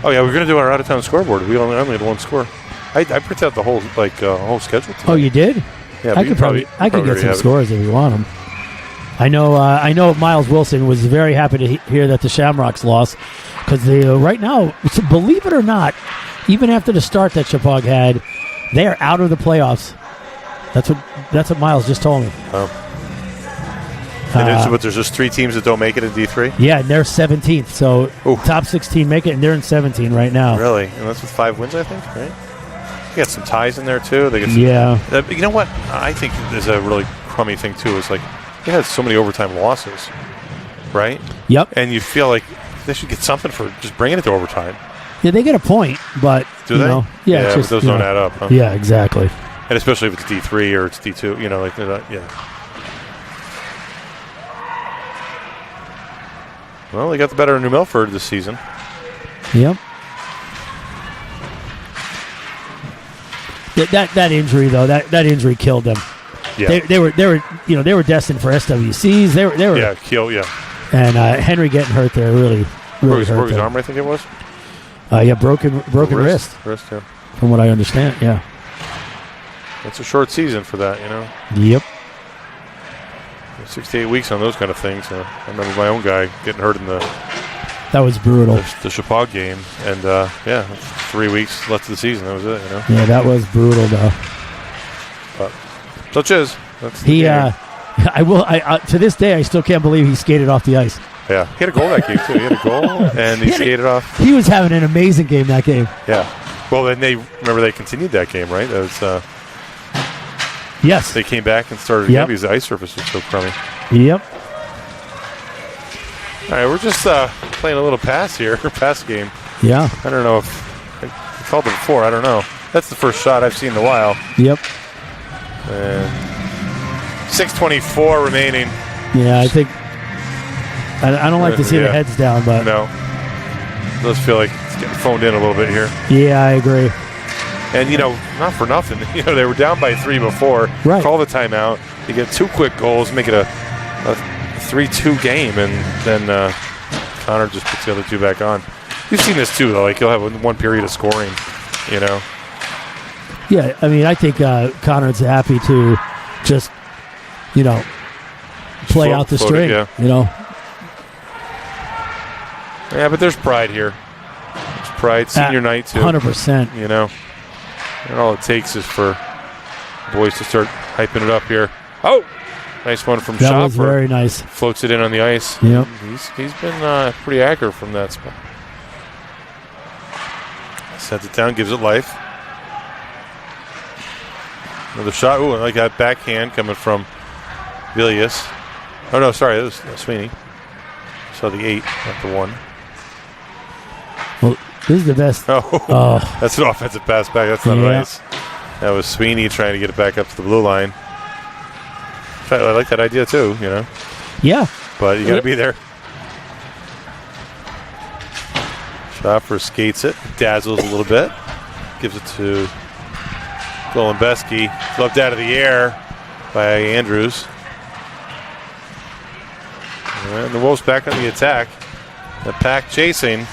Oh yeah, we're gonna do our out-of-town scoreboard. We only had 1 score. I printed out the whole whole schedule today. Oh, you did? Yeah, I could probably get already some have it. scores if you want them. I know Miles Wilson was very happy to hear that the Shamrocks lost because right now, believe it or not, even after the start that Chippewa had, they are out of the playoffs. That's what Miles just told me. But there's just 3 teams that don't make it in D3? Yeah, and they're 17th. So Ooh. top 16 make it, and they're in 17 right now. Really? And that's with 5 wins, I think, right? You got some ties in there, too. They get some, you know what? I think is a really crummy thing, too, is like they had so many overtime losses, right? Yep. And you feel like they should get something for just bringing it to overtime. Yeah, they get a point, but Do they? Yeah, Yeah, just, but those don't add up, huh? Yeah, exactly. And especially if it's D3 or it's D2, you know, like they're not, yeah. Well, they got the better of New Milford this season. Yep. That injury though, that injury killed them. Yeah. They were destined for SWCs. They were And Henry getting hurt there really broke hurt his them. arm, I think it was. Broken wrist. Wrist, yeah. From what I understand, yeah. It's a short season for that, you know. Yep. 6 to 8 weeks on those kind of things. I remember my own guy getting hurt in the That was brutal. the Chippewa game, and 3 weeks left of the season. That was it, you know. Yeah, that was brutal though. But such is. That's the He, game. to this day, I still can't believe he skated off the ice. Yeah, he had a goal that game too. He had a goal, and he skated off. He was having an amazing game that game. Yeah. Well, then they continued that game, right? That was. Yes. They came back and started again because the ice surface was so crummy. Yep. All right, we're just playing a little pass game. Yeah. I don't know if I called it before. I don't know. That's the first shot I've seen in a while. Yep. And 6:24 remaining. Yeah, I think I don't like to see the heads down, but no, it does feel like it's getting phoned in a little bit here. Yeah, I agree. And not for nothing, they were down by 3 before. Right. Call the timeout. You get 2 quick goals, make it a 3-2 game, and then Conard just puts the other 2 back on. You've seen this too, though. Like he'll have 1 period of scoring. Yeah, I mean, I think Conard's happy to just, play out the string. Yeah. Yeah, but there's pride here. There's pride. Senior night too. 100%. And all it takes is for boys to start hyping it up here. Oh, nice one from Schaffer. That was very nice. Floats it in on the ice. Yep. He's been pretty accurate from that spot. Sends it down, gives it life. Another shot. Ooh, I like that backhand coming from Villius. Oh, no, sorry. That was Sweeney. Saw the 8, not the 1. Well, this is the best. Oh, that's an offensive pass back. That's not nice. That was Sweeney trying to get it back up to the blue line. I like that idea too, Yeah. But you got to be there. Schaffer skates it, dazzles a little bit, gives it to Golembeski. Flipped out of the air by Andrews. And the Wolves back on the attack. The pack chasing.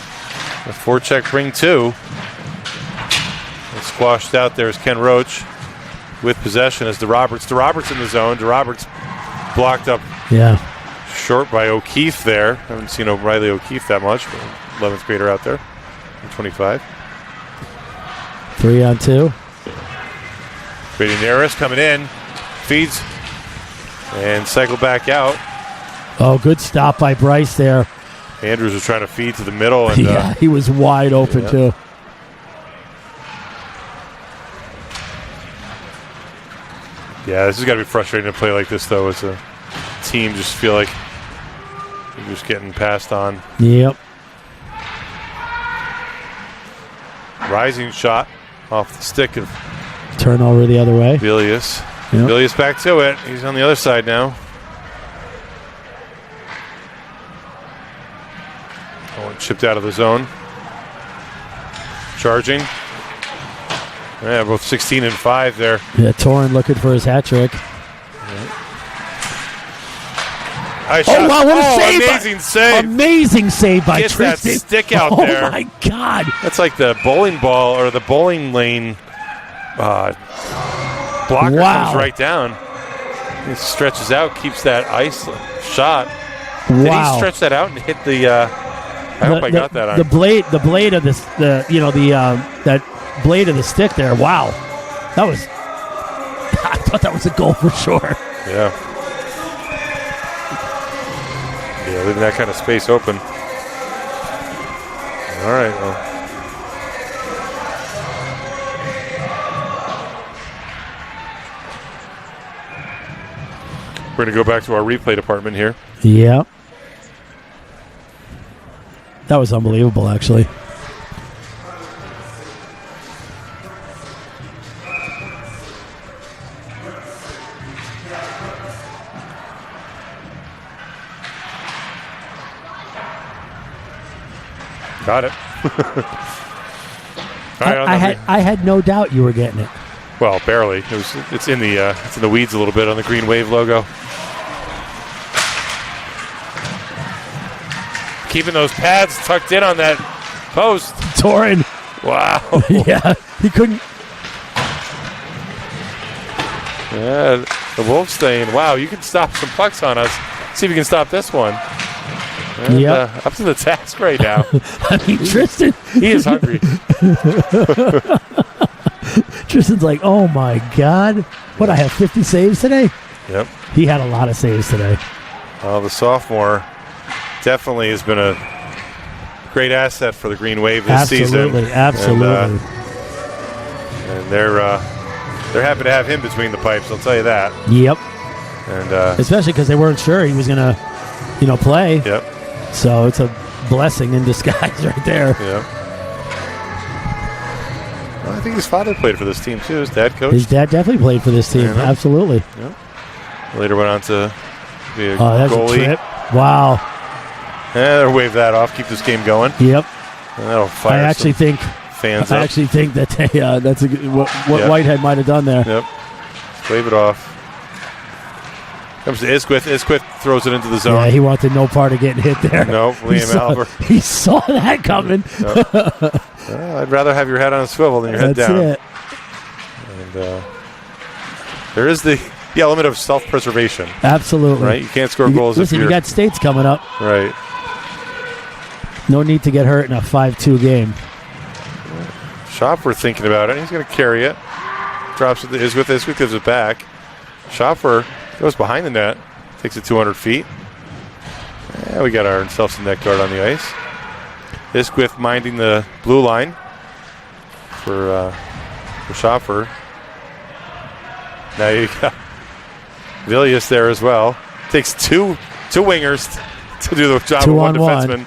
The forecheck bring 2. And squashed out there is Ken Roach with possession as DeRoberts. DeRoberts in the zone. DeRoberts blocked up short by O'Keefe there. Haven't seen O'Reilly O'Keefe that much. 11th grader out there. 25. 3-on-2. Brady Naris coming in. Feeds. And cycle back out. Oh, good stop by Bryce there. Andrews was trying to feed to the middle. And, yeah, he was wide open, too. Yeah, this has got to be frustrating to play like this, though, as a team. Just feel like you're just getting passed on. Yep. Rising shot off the stick of turnover the other way. Villius. Yep. Villius back to it. He's on the other side now. Chipped out of the zone. Charging. Yeah, both 16 and 5 there. Yeah, Torrin looking for his hat trick. Oh, wow, what a save! Amazing save. Amazing save by Gets Tristan. that stick out there. Oh, my God. That's like the bowling ball or the bowling lane blocker Wow. comes right down. He stretches out, keeps that ice shot. Did he Wow. stretch that out and hit the? I hope I got that on. The blade of this, that blade of the stick there. Wow, that was. I thought that was a goal for sure. Yeah. Yeah, leaving that kind of space open. All right. Well. We're going to go back to our replay department here. Yeah. That was unbelievable, actually. Got it. All right, I had no doubt you were getting it. well, barely. It's in the weeds a little bit on the Greenwave logo. Keeping those pads tucked in on that post. Torin. Wow. Yeah, he couldn't. Yeah, the Wolves saying, wow, you can stop some pucks on us. See if you can stop this one. And, Yep. Up to the task right now. I mean, Tristan. He is hungry. Tristan's like, oh my God. What, I have 50 saves today? Yep. He had a lot of saves today. Well, the sophomore definitely has been a great asset for the Greenwave this season. Absolutely. And they're happy to have him between the pipes, I'll tell you that. Yep. And especially because they weren't sure he was going to, play. Yep. So it's a blessing in disguise right there. Yep. Well, I think his father played for this team too. His dad coached. His dad definitely played for this team. Yeah. Absolutely. Yep. Later went on to be a That's goalie. a trip. Wow. Yeah, they'll wave that off. Keep this game going. Yep. And that'll fire I actually think fans I up. actually think that they, that's a good, what Yep. Whitehead might have done there. Yep. Wave it off. Comes to Isquith. Isquith throws it into the zone. Yeah, he wanted no part of getting hit there. Nope, Liam Albert. He saw that coming. Well, I'd rather have your head on a swivel than your head That's down. it. And there is the element of self-preservation, Absolutely. right? You can't score goals Listen, if you you're got states coming up. right. No need to get hurt in a 5-2 game. Schopfer thinking about it. He's going to carry it. Drops it to Isquith. Isquith gives it back. Schopfer goes behind the net. Takes it 200 feet. Yeah, we got ourselves a net guard on the ice. Isquith minding the blue line for Schopfer. Now you got Villius there as well. Takes two wingers to do the job of one 2-on-1. defenseman.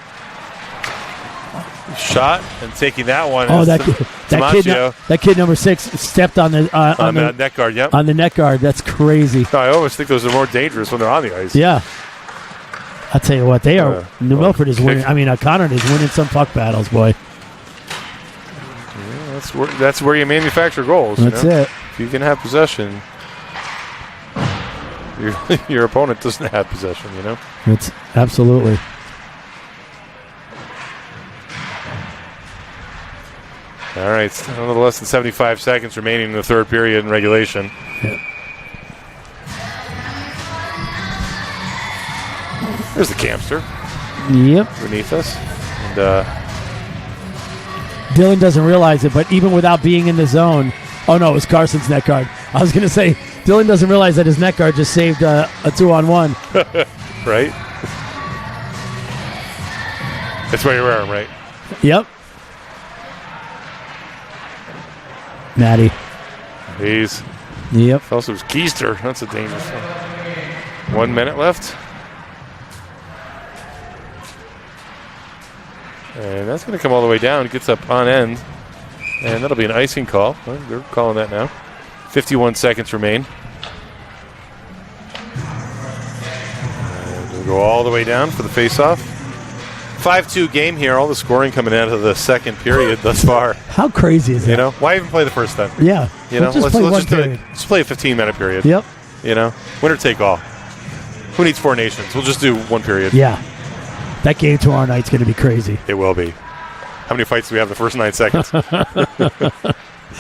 Shot and taking that one. Oh, is that kid number 6 stepped on the on the net guard. Yep. on the net guard. That's crazy. No, I always think those are more dangerous when they're on the ice. Yeah. I'll tell you what, they are. New Milford is kick. winning. I mean, Conard is winning some puck battles, boy. Yeah, that's where you manufacture goals. That's it. If you can have possession, your opponent doesn't have possession. It's absolutely. All right, it's a little less than 75 seconds remaining in the third period in regulation. Yeah. There's the camster Yep. beneath us. And Dylan doesn't realize it, but even without being in the zone, oh no, it was Carson's net guard. I was going to say, Dylan doesn't realize that his net guard just saved a 2-on-1. right? That's why you wear them, right? Yep. Maddie. He's Yep. also was Keister. That's a dangerous one. 1 minute left. And that's going to come all the way down. It gets up on end. And that'll be an icing call. Well, they're calling that now. 51 seconds remain. And we'll go all the way down for the face-off. 5-2 game here. All the scoring coming out of the second period thus far. How crazy is that? Why even play the first then? Yeah. Let's play one just period. let's play a 15-minute period. Yep. Winner take all. Who needs 4 nations? We'll just do 1 period. Yeah. That game tomorrow night's going to be crazy. It will be. How many fights do we have in the first 9 seconds?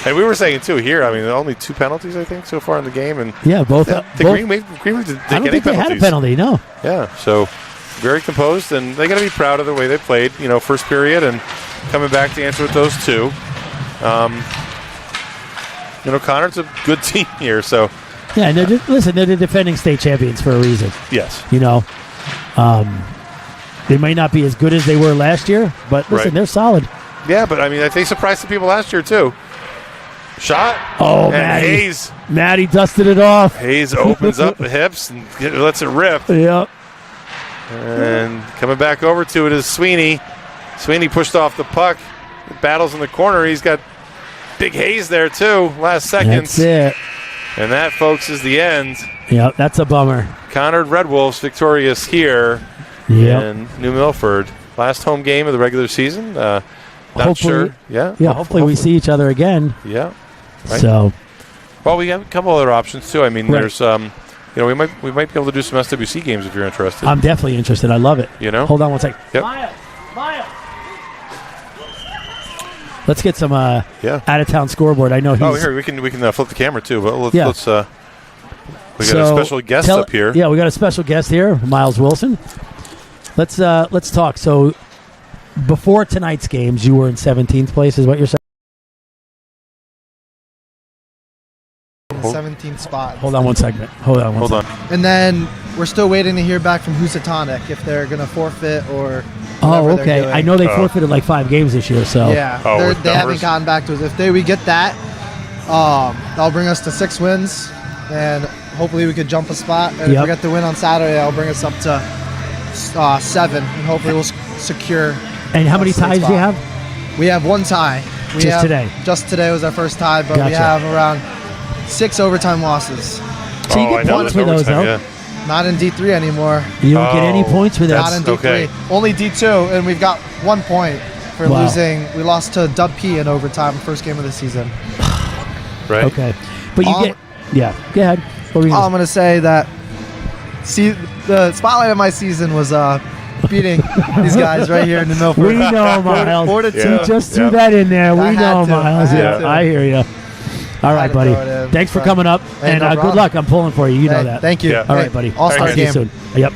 And we were saying, too, here, I mean, only 2 penalties, I think, so far in the game. And Yeah, both. Greenwave didn't I don't get any think they had a penalties. penalty. No. Yeah, so very composed, and they got to be proud of the way they played, first period, and coming back to answer with those 2. Conard's a good team here, so. Yeah, and they're the defending state champions for a reason. Yes. They might not be as good as they were last year, but listen, Right. they're solid. Yeah, but I mean, they surprised the people last year, too. Shot. Oh, and Maddie. Hayes. Maddie dusted it off. Hayes opens up the hips and lets it rip. Yep. And coming back over to it is Sweeney. Sweeney pushed off the puck. Battles in the corner. He's got big Hayes there, too, last seconds. That's it. And that, folks, is the end. Yep, that's a bummer. Conard Red Wolves victorious here Yep. in New Milford. Last home game of the regular season. Not Hopefully- sure. Yeah. Yeah, hopefully we see each other again. Yeah. Right. So, Well, we have a couple other options too. I mean, Right. there's we might be able to do some SWC games if you're interested. I'm definitely interested. I love it. Hold on one second. Yep. Miles. Let's get some out of town scoreboard. I know he's. Oh, here we can flip the camera too. But let's Yeah. we got a special guest up here. Yeah, we got a special guest here, Miles Wilson. Let's talk. So, before tonight's games, you were in 17th place, is what you're saying? 17th spot. Hold on one second. Hold on. And then we're still waiting to hear back from Housatonic if they're going to forfeit or. Oh, whatever they're okay. doing. I know they forfeited like 5 games this year, so. Yeah, they haven't gotten back to us. If we get that, that'll bring us to 6 wins, and hopefully we could jump a spot. And if we get the win on Saturday, that'll bring us up to 7, and hopefully we'll secure. And how many ties do you have? We have 1 tie. Today? Just today was our first tie, but we have around 6 overtime losses. So you get points for those, though. Yeah. Not in D3 anymore. You don't get any points for that. Not in D3. Only D2, and we've got 1 point for losing. We lost to Dub P in overtime, first game of the season. Right. Okay. But you get. Yeah. Go ahead. All I'm going to say that the spotlight of my season was beating these guys right here in the Milford. We know, Miles. 4-2. You just threw that in there. We know, Miles. Yeah. I hear you. All right, buddy. Thanks for coming up, Hey, and no good problem. luck. I'm pulling for you. You know that. Thank you. Yeah. All right, buddy. All-star Talk to you game. soon. Yep.